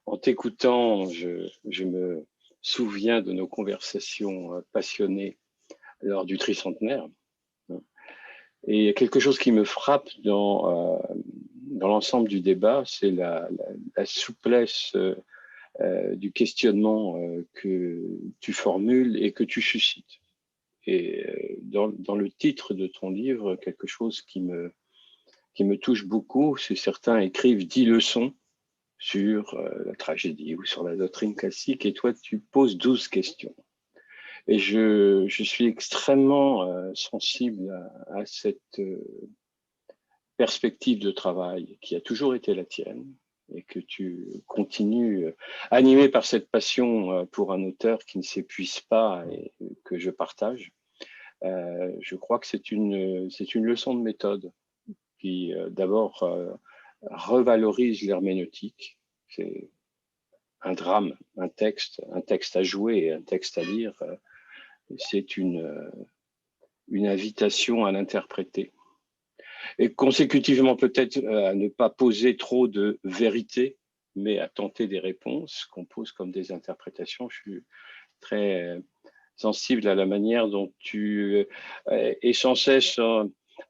en t'écoutant, je me souviens de nos conversations passionnées lors du tricentenaire. Et quelque chose qui me frappe dans l'ensemble du débat, c'est la souplesse du questionnement que tu formules et que tu suscites. Et dans le titre de ton livre, quelque chose qui me touche beaucoup, c'est certains écrivent 10 leçons sur la tragédie ou sur la doctrine classique, et toi tu poses 12 questions. Et je suis extrêmement sensible à cette perspective de travail qui a toujours été la tienne et que tu continues, animé par cette passion pour un auteur qui ne s'épuise pas et que je partage. Je crois que c'est une leçon de méthode qui d'abord revalorise l'herméneutique. C'est un drame, un texte à jouer, un texte à lire. C'est une invitation à l'interpréter. Et consécutivement peut-être à ne pas poser trop de vérité, mais à tenter des réponses qu'on pose comme des interprétations. Je suis très sensible à la manière dont tu es sans cesse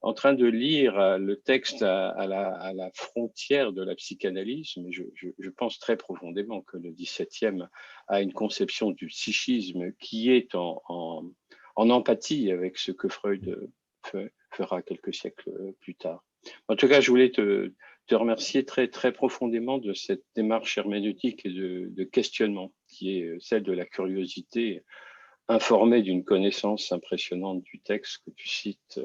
en train de lire le texte à la frontière de la psychanalyse, mais je pense très profondément que le 17e a une conception du psychisme qui est en empathie avec ce que Freud fera quelques siècles plus tard. En tout cas, je voulais te remercier très, très profondément de cette démarche herméneutique et de questionnement qui est celle de la curiosité informée d'une connaissance impressionnante du texte que tu cites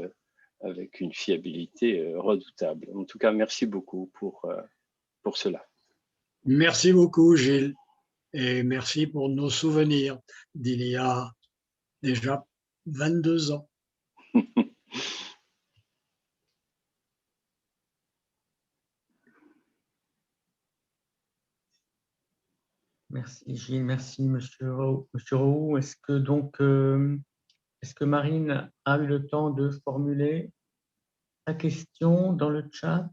avec une fiabilité redoutable. En tout cas, merci beaucoup pour cela. Merci beaucoup, Gilles, et merci pour nos souvenirs d'il y a déjà 22 ans. Merci Gilles, merci Monsieur Roux. Est-ce que Marine a eu le temps de formuler sa question dans le chat?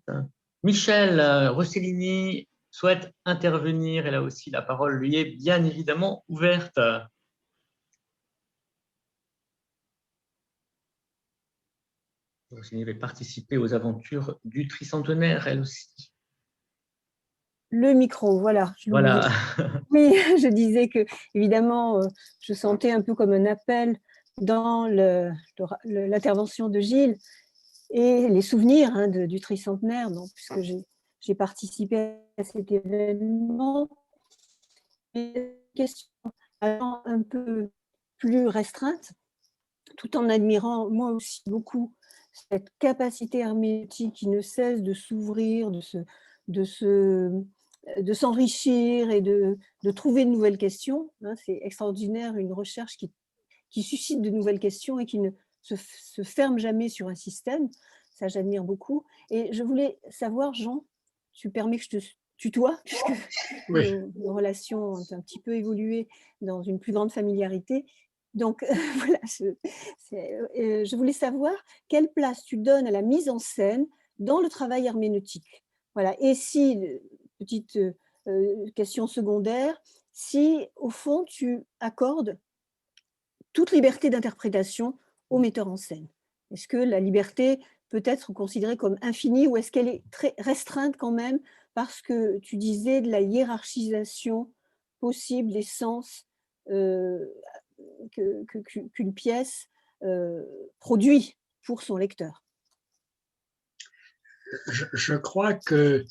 Michel Rossellini souhaite intervenir et là aussi la parole lui est bien évidemment ouverte. Rossellini va participer aux aventures du tricentenaire, elle aussi. Le micro, voilà. Voilà. Oui, je disais que, évidemment, je sentais un peu comme un appel dans l'intervention de Gilles et les souvenirs du tricentenaire, donc, puisque j'ai participé à cet événement. Une question un peu plus restreinte, tout en admirant moi aussi beaucoup cette capacité herméneutique qui ne cesse de s'ouvrir, de s'enrichir et de trouver de nouvelles questions. C'est extraordinaire, une recherche qui suscite de nouvelles questions et qui ne se ferme jamais sur un système. Ça, j'admire beaucoup. Et je voulais savoir, Jean, tu permets que je te tutoie, puisque oui. nos relations ont un petit peu évolué dans une plus grande familiarité. Donc, voilà, je voulais savoir quelle place tu donnes à la mise en scène dans le travail herméneutique. Voilà. Et si, petite question secondaire, si au fond tu accordes toute liberté d'interprétation au metteur en scène. Est-ce que la liberté peut être considérée comme infinie ou est-ce qu'elle est très restreinte quand même parce que tu disais de la hiérarchisation possible des sens qu'une pièce produit pour son lecteur? Je crois que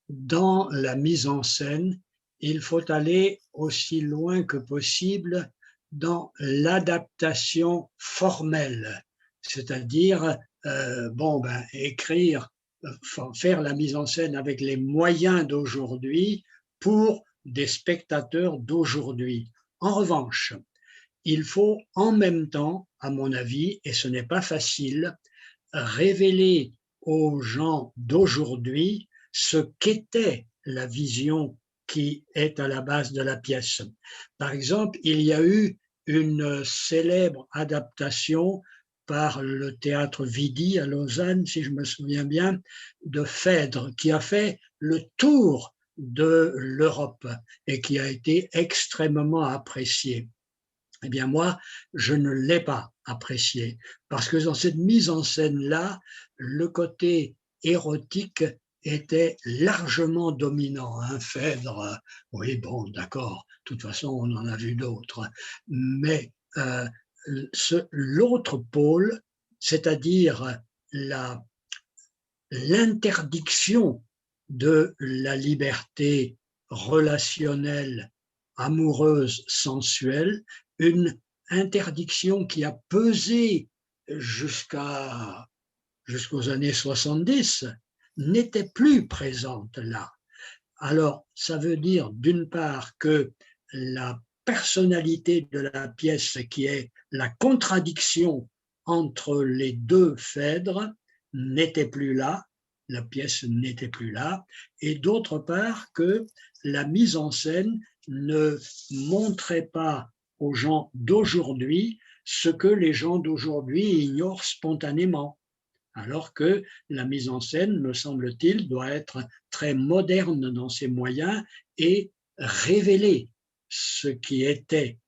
dans la mise en scène, il faut aller aussi loin que possible dans l'adaptation formelle, c'est-à-dire écrire, faire la mise en scène avec les moyens d'aujourd'hui pour des spectateurs d'aujourd'hui. En revanche, il faut en même temps, à mon avis, et ce n'est pas facile, révéler aux gens d'aujourd'hui ce qu'était la vision qui est à la base de la pièce. Par exemple, il y a eu une célèbre adaptation par le théâtre Vidi à Lausanne, si je me souviens bien, de Phèdre, qui a fait le tour de l'Europe et qui a été extrêmement apprécié. Eh bien moi, je ne l'ai pas apprécié, parce que dans cette mise en scène-là, le côté érotique était largement dominant. Phèdre, oui, bon, d'accord, de toute façon, on en a vu d'autres. Mais l'autre pôle, c'est-à-dire l'interdiction de la liberté relationnelle, amoureuse, sensuelle, une interdiction qui a pesé jusqu'aux années 70 n'était plus présente là. Alors, ça veut dire d'une part que la personnalité de la pièce, qui est la contradiction entre les deux Phèdres, n'était plus là, la pièce n'était plus là, et d'autre part que la mise en scène ne montrait pas aux gens d'aujourd'hui ce que les gens d'aujourd'hui ignorent spontanément. Alors que la mise en scène, me semble-t-il, doit être très moderne dans ses moyens et révéler ce qui était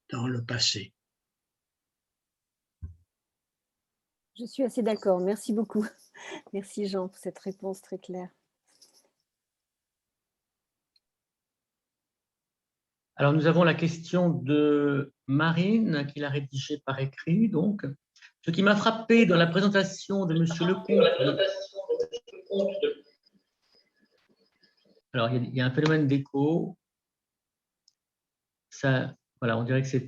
dans le passé. Je suis assez d'accord. Merci beaucoup. Merci Jean pour cette réponse très claire. Alors, nous avons la question de Marine, qui l'a rédigée par écrit. Donc, ce qui m'a frappé dans la présentation de M. Lecomte. Alors, il y a un phénomène d'écho. Voilà, on dirait que ça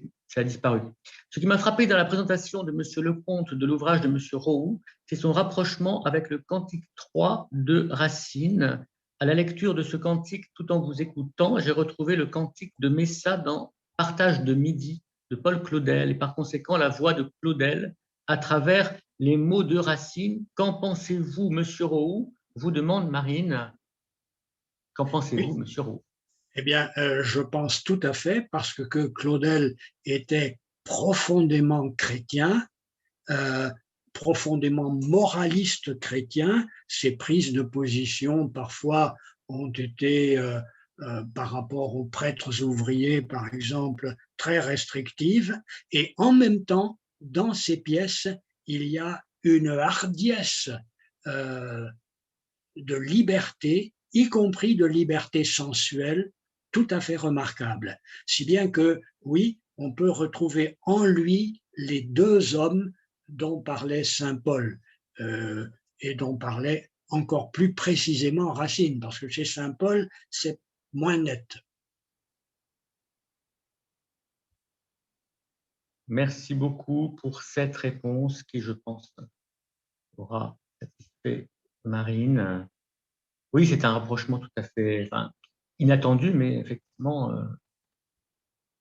a disparu. Ce qui m'a frappé dans la présentation de M. Lecomte de l'ouvrage de M. Roux, c'est son rapprochement avec le cantique 3 de Racine. À la lecture de ce cantique, tout en vous écoutant, j'ai retrouvé le cantique de Messa dans Partage de midi de Paul Claudel, et par conséquent la voix de Claudel à travers les mots de Racine. Qu'en pensez-vous, M. Roux? Vous demande Marine. Qu'en pensez-vous, M. Roux? Eh bien, je pense tout à fait, parce que Claudel était profondément chrétien, profondément moraliste chrétien. Ses prises de position, parfois, ont été, par rapport aux prêtres ouvriers, par exemple, très restrictives. Et en même temps, dans ses pièces, il y a une hardiesse de liberté, y compris de liberté sensuelle, tout à fait remarquable. Si bien que, oui, on peut retrouver en lui les deux hommes dont parlait saint Paul et dont parlait encore plus précisément Racine, parce que chez saint Paul, c'est moins net. Merci beaucoup pour cette réponse qui, je pense, aura satisfait Marine. Oui, c'est un rapprochement tout à fait inattendu, mais effectivement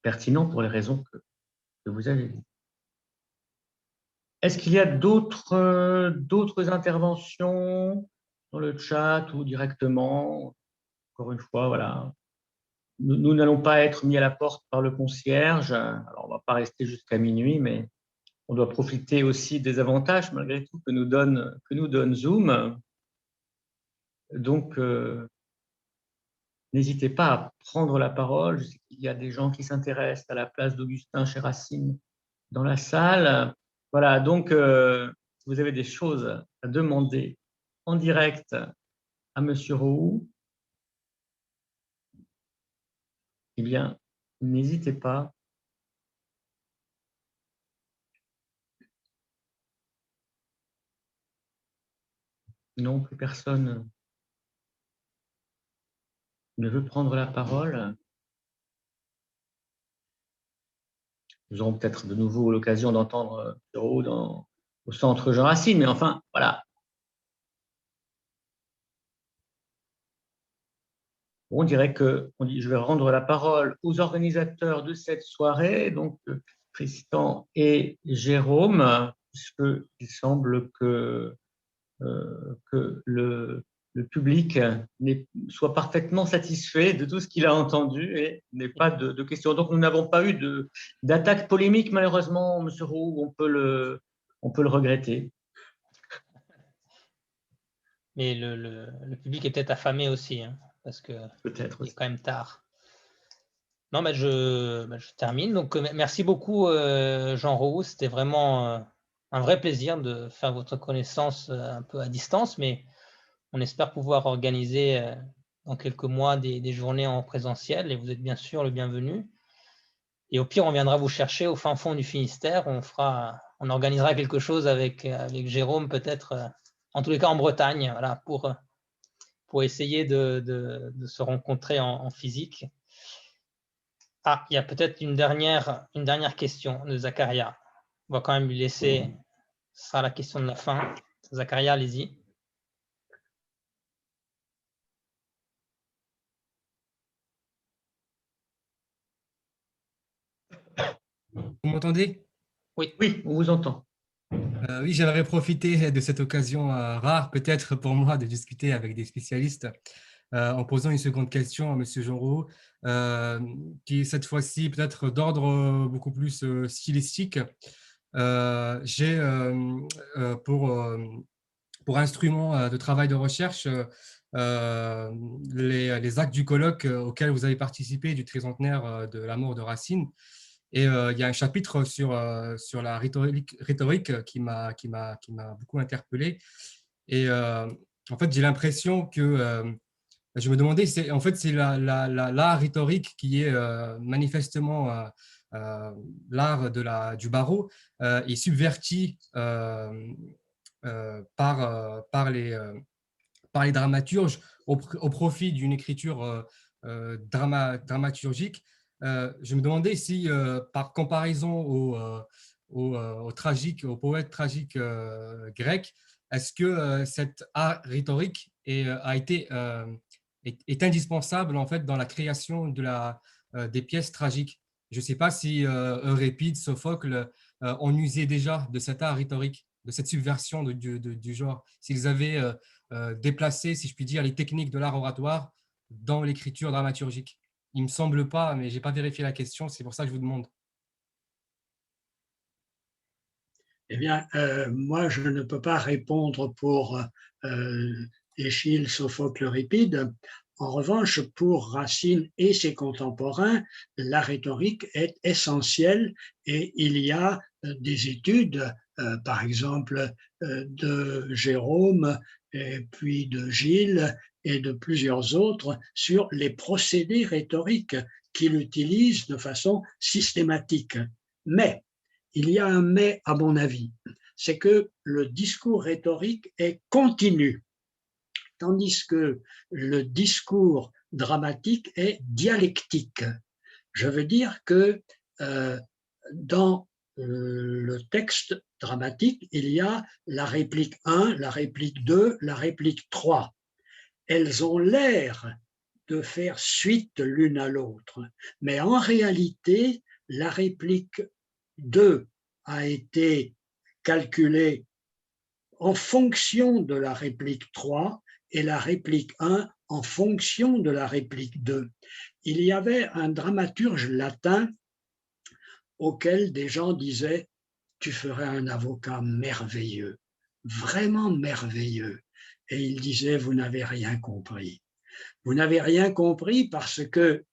pertinent pour les raisons que vous avez dites. Est-ce qu'il y a d'autres interventions dans le chat ou directement? Encore une fois, voilà. Nous n'allons pas être mis à la porte par le concierge. Alors, on ne va pas rester jusqu'à minuit, mais on doit profiter aussi des avantages, malgré tout, que nous donne Zoom. Donc, n'hésitez pas à prendre la parole. Je sais qu'il y a des gens qui s'intéressent à la place d'Augustin chez Racine dans la salle. Voilà, donc, si vous avez des choses à demander en direct à M. Roux, eh bien, n'hésitez pas. Non, plus personne ne veut prendre la parole. Nous aurons peut-être de nouveau l'occasion d'entendre Roux au centre Jean Racine, mais enfin, voilà. On dirait que je vais rendre la parole aux organisateurs de cette soirée, donc Tristan et Jérôme, puisqu'il semble que le public soit parfaitement satisfait de tout ce qu'il a entendu et n'ait pas de questions. Donc, nous n'avons pas eu d'attaque polémique, malheureusement, M. Roux, on peut le regretter. Mais le public est peut-être affamé aussi, hein, parce que peut-être il est quand même tard. Non, mais je termine. Donc, merci beaucoup, Jean Roux. C'était vraiment un vrai plaisir de faire votre connaissance un peu à distance, mais on espère pouvoir organiser dans quelques mois des journées en présentiel, et vous êtes bien sûr le bienvenu. Et au pire, on viendra vous chercher au fin fond du Finistère. On organisera quelque chose avec Jérôme, peut-être, en tous les cas en Bretagne, voilà, pour essayer de se rencontrer en physique. Ah, il y a peut-être une dernière question de Zacharia. On va quand même lui laisser, ce sera la question de la fin. Zacharia, allez-y. Vous m'entendez? Oui. Oui, on vous entend. Oui, j'aimerais profiter de cette occasion rare, peut-être pour moi, de discuter avec des spécialistes en posant une seconde question à M. Genreau, qui cette fois-ci peut-être d'ordre beaucoup plus stylistique. J'ai pour instrument de travail de recherche les actes du colloque auquel vous avez participé du tricentenaire de la mort de Racine. Et il y a un chapitre sur la rhétorique qui m'a beaucoup interpellé. Et en fait, j'ai l'impression que je me demandais, en fait, c'est la rhétorique qui est manifestement l'art du barreau est subverti par les dramaturges au profit d'une écriture dramaturgique. Je me demandais si, par comparaison au poète tragique grec, est-ce que cet art rhétorique est indispensable en fait dans la création des pièces tragiques. Je ne sais pas si Euripide, Sophocle ont usé déjà de cet art rhétorique, de cette subversion du genre, s'ils avaient déplacé, si je puis dire, les techniques de l'art oratoire dans l'écriture dramaturgique. Il ne me semble pas, mais je n'ai pas vérifié la question, c'est pour ça que je vous demande. Eh bien, moi, je ne peux pas répondre pour Échille, Sophocle, Euripide. En revanche, pour Racine et ses contemporains, la rhétorique est essentielle et il y a des études, par exemple, de Jérôme et puis de Gilles et de plusieurs autres sur les procédés rhétoriques qu'il utilise de façon systématique. Mais il y a un mais à mon avis, c'est que le discours rhétorique est continu, tandis que le discours dramatique est dialectique. Je veux dire que dans le texte dramatique, il y a la réplique 1, la réplique 2, la réplique 3. Elles ont l'air de faire suite l'une à l'autre, mais en réalité, la réplique 2 a été calculée en fonction de la réplique 3 et la réplique 1 en fonction de la réplique 2. Il y avait un dramaturge latin auquel des gens disaient « tu ferais un avocat merveilleux, vraiment merveilleux ». Et il disait « vous n'avez rien compris ». Vous n'avez rien compris parce que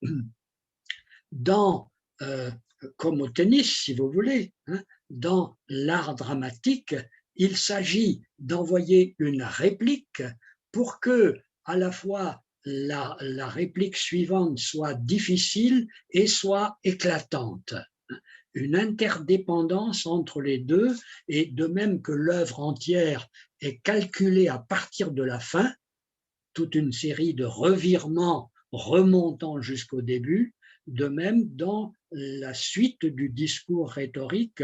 comme au tennis, si vous voulez, dans l'art dramatique, il s'agit d'envoyer une réplique pour que, à la fois, la réplique suivante soit difficile et soit éclatante. Une interdépendance entre les deux, et de même que l'œuvre entière est calculée à partir de la fin, toute une série de revirements remontant jusqu'au début, de même dans la suite du discours rhétorique,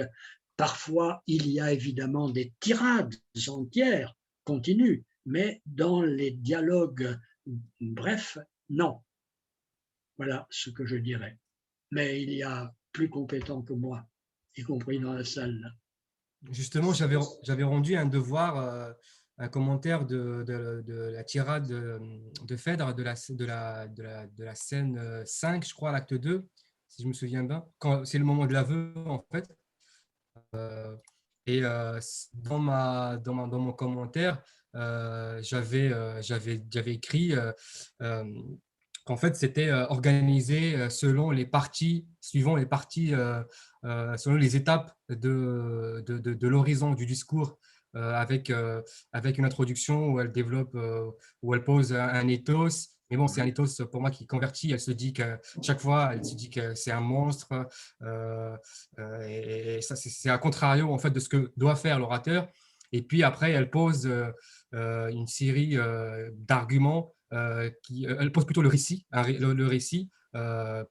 parfois il y a évidemment des tirades entières, continues, mais dans les dialogues brefs, non. Voilà ce que je dirais. Mais il y a plus compétent que moi, y compris dans la salle. Justement, j'avais rendu un devoir, un commentaire de la tirade de Phèdre de la scène 5, je crois, l'acte 2, si je me souviens bien. C'est le moment de l'aveu, en fait. Et dans mon commentaire, j'avais écrit qu'en fait, c'était organisé selon les parties, suivant les parties, selon les étapes de l'horizon du discours, avec une introduction où elle développe, où elle pose un ethos. Mais bon, c'est un ethos pour moi qui convertit. Elle se dit que chaque fois, elle se dit que c'est un monstre. Et ça, c'est à contrario en fait de ce que doit faire l'orateur. Et puis après, elle pose une série d'arguments. Elle pose plutôt le récit, le récit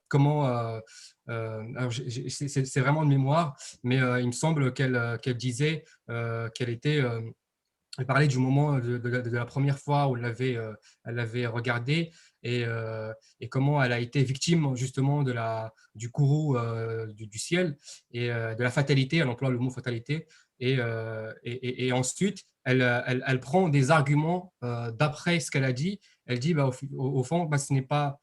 comment… c'est vraiment de mémoire, mais il me semble qu'elle disait qu'elle était… elle parlait du moment de la première fois où elle l'avait regardé et comment elle a été victime justement du courroux du ciel et de la fatalité, elle emploie le mot fatalité. Et ensuite, elle prend des arguments d'après ce qu'elle a dit. Elle dit, au fond, ce n'est pas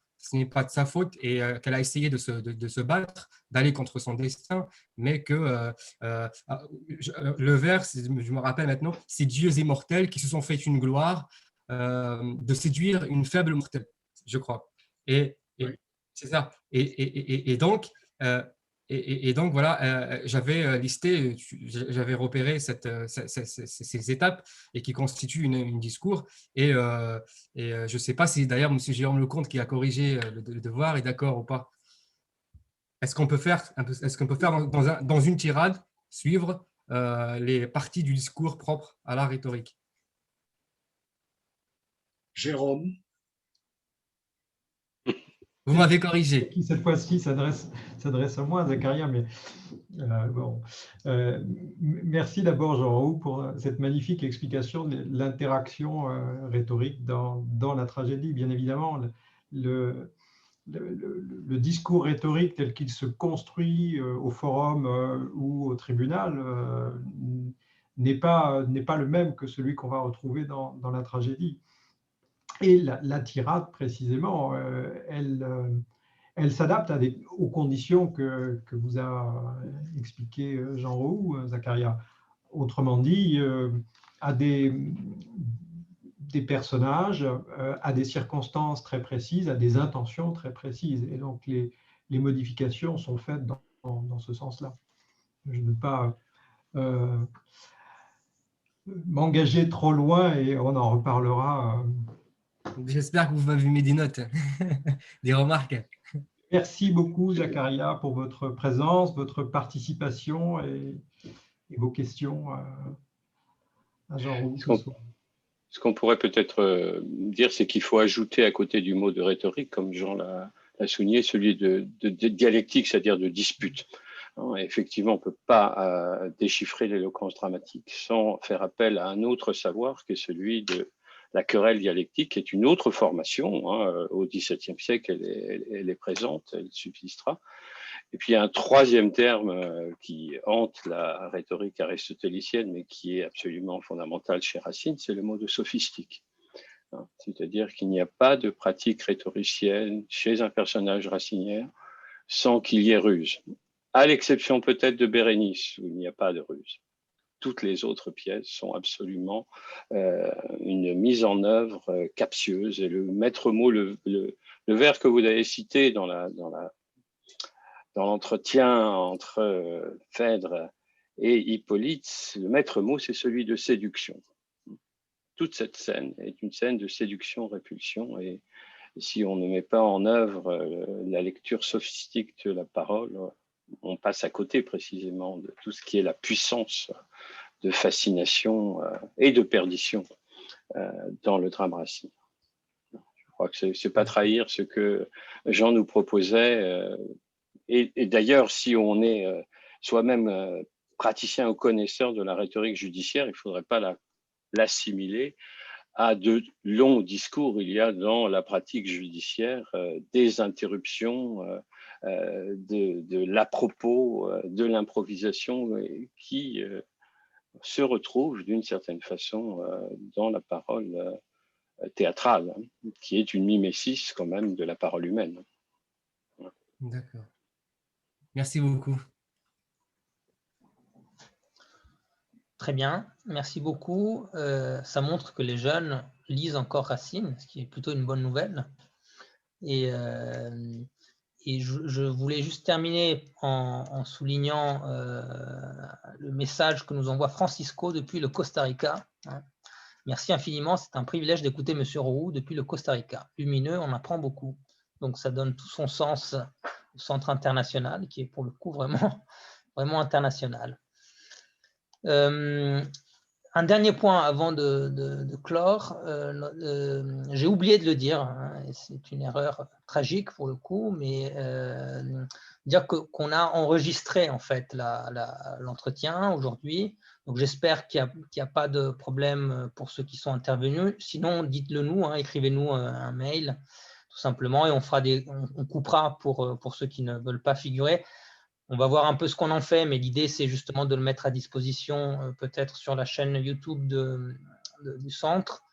de sa faute et qu'elle a essayé de se battre, d'aller contre son destin, mais que le vers, je me rappelle maintenant, ces dieux immortels qui se sont fait une gloire de séduire une faible mortelle, je crois. Et c'est ça. Et donc, voilà, j'avais listé, j'avais repéré ces étapes et qui constituent une discours. Et je ne sais pas si d'ailleurs M. Jérôme Lecomte, qui a corrigé le devoir, est d'accord ou pas. Est-ce qu'on peut faire dans une tirade, suivre les parties du discours propres à la rhétorique? Jérôme. Vous m'avez corrigé. Qui cette fois-ci s'adresse à moi, Zacharia, mais bon. Merci d'abord, Jean-Raoult, pour cette magnifique explication de l'interaction rhétorique dans la tragédie. Bien évidemment, le discours rhétorique tel qu'il se construit au forum ou au tribunal n'est pas le même que celui qu'on va retrouver dans la tragédie. Et la tirade, précisément, elle s'adapte aux conditions que vous a expliqué Jean-Raoult, Zacharia. Autrement dit, à des personnages, à des circonstances très précises, à des intentions très précises. Et donc, les modifications sont faites dans ce sens-là. Je ne veux pas m'engager trop loin et on en reparlera. J'espère que vous m'avez mis des notes, des remarques. Merci beaucoup, Zacharia, pour votre présence, votre participation et vos questions à Jean-Roux. Ce qu'on pourrait peut-être dire, c'est qu'il faut ajouter à côté du mot de rhétorique, comme Jean l'a souligné, celui de dialectique, c'est-à-dire de dispute. Effectivement, on ne peut pas déchiffrer l'éloquence dramatique sans faire appel à un autre savoir qui est celui de la querelle dialectique, qui est une autre formation. Au XVIIe siècle, elle est présente, elle subsistera. Et puis, il y a un troisième terme qui hante la rhétorique aristotélicienne, mais qui est absolument fondamental chez Racine, c'est le mot de sophistique. C'est-à-dire qu'il n'y a pas de pratique rhétoricienne chez un personnage racinaire sans qu'il y ait ruse. À l'exception peut-être de Bérénice, où il n'y a pas de ruse. Toutes les autres pièces sont absolument une mise en œuvre captieuse. Et le maître mot, le vers que vous avez cité dans l'entretien entre Phèdre et Hippolyte, le maître mot, c'est celui de séduction. Toute cette scène est une scène de séduction-répulsion. Et si on ne met pas en œuvre la lecture sophistique de la parole, on passe à côté précisément de tout ce qui est la puissance de fascination et de perdition dans le drame racine. Je crois que ce n'est pas trahir ce que Jean nous proposait. Et d'ailleurs, si on est soi-même praticien ou connaisseur de la rhétorique judiciaire, il ne faudrait pas l'assimiler à de longs discours. Il y a dans la pratique judiciaire des interruptions, de l'à-propos, de l'improvisation qui se retrouvent d'une certaine façon dans la parole théâtrale, qui est une mimésis quand même de la parole humaine. D'accord. Merci beaucoup. Très bien, merci beaucoup. Ça montre que les jeunes lisent encore Racine, ce qui est plutôt une bonne nouvelle. Et je voulais juste terminer en soulignant le message que nous envoie Francisco depuis le Costa Rica. Merci infiniment, c'est un privilège d'écouter M. Roux depuis le Costa Rica. Lumineux, on apprend beaucoup. Donc ça donne tout son sens au Centre international, qui est pour le coup vraiment international. Un dernier point avant de clore, j'ai oublié de le dire, hein, et c'est une erreur tragique pour le coup, mais dire qu'on a enregistré en fait l'entretien aujourd'hui. Donc j'espère qu'il n'y a pas de problème pour ceux qui sont intervenus. Sinon, dites-le nous, hein, écrivez-nous un mail tout simplement, et on coupera pour ceux qui ne veulent pas figurer. On va voir un peu ce qu'on en fait, mais l'idée, c'est justement de le mettre à disposition peut-être sur la chaîne YouTube du centre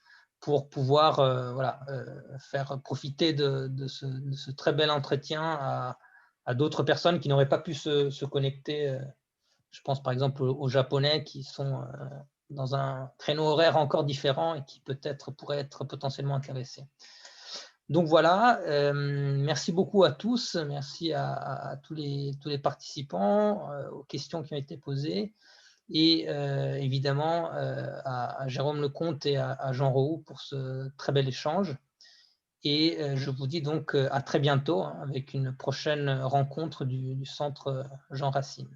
pour pouvoir faire profiter de ce très bel entretien à d'autres personnes qui n'auraient pas pu se connecter. Je pense par exemple aux Japonais qui sont dans un créneau horaire encore différent et qui peut-être pourraient être potentiellement intéressés. Donc voilà, merci beaucoup à tous, merci à tous les participants, aux questions qui ont été posées, et évidemment à Jérôme Lecomte et à Jean Roux pour ce très bel échange. Et je vous dis donc à très bientôt, hein, avec une prochaine rencontre du centre Jean Racine.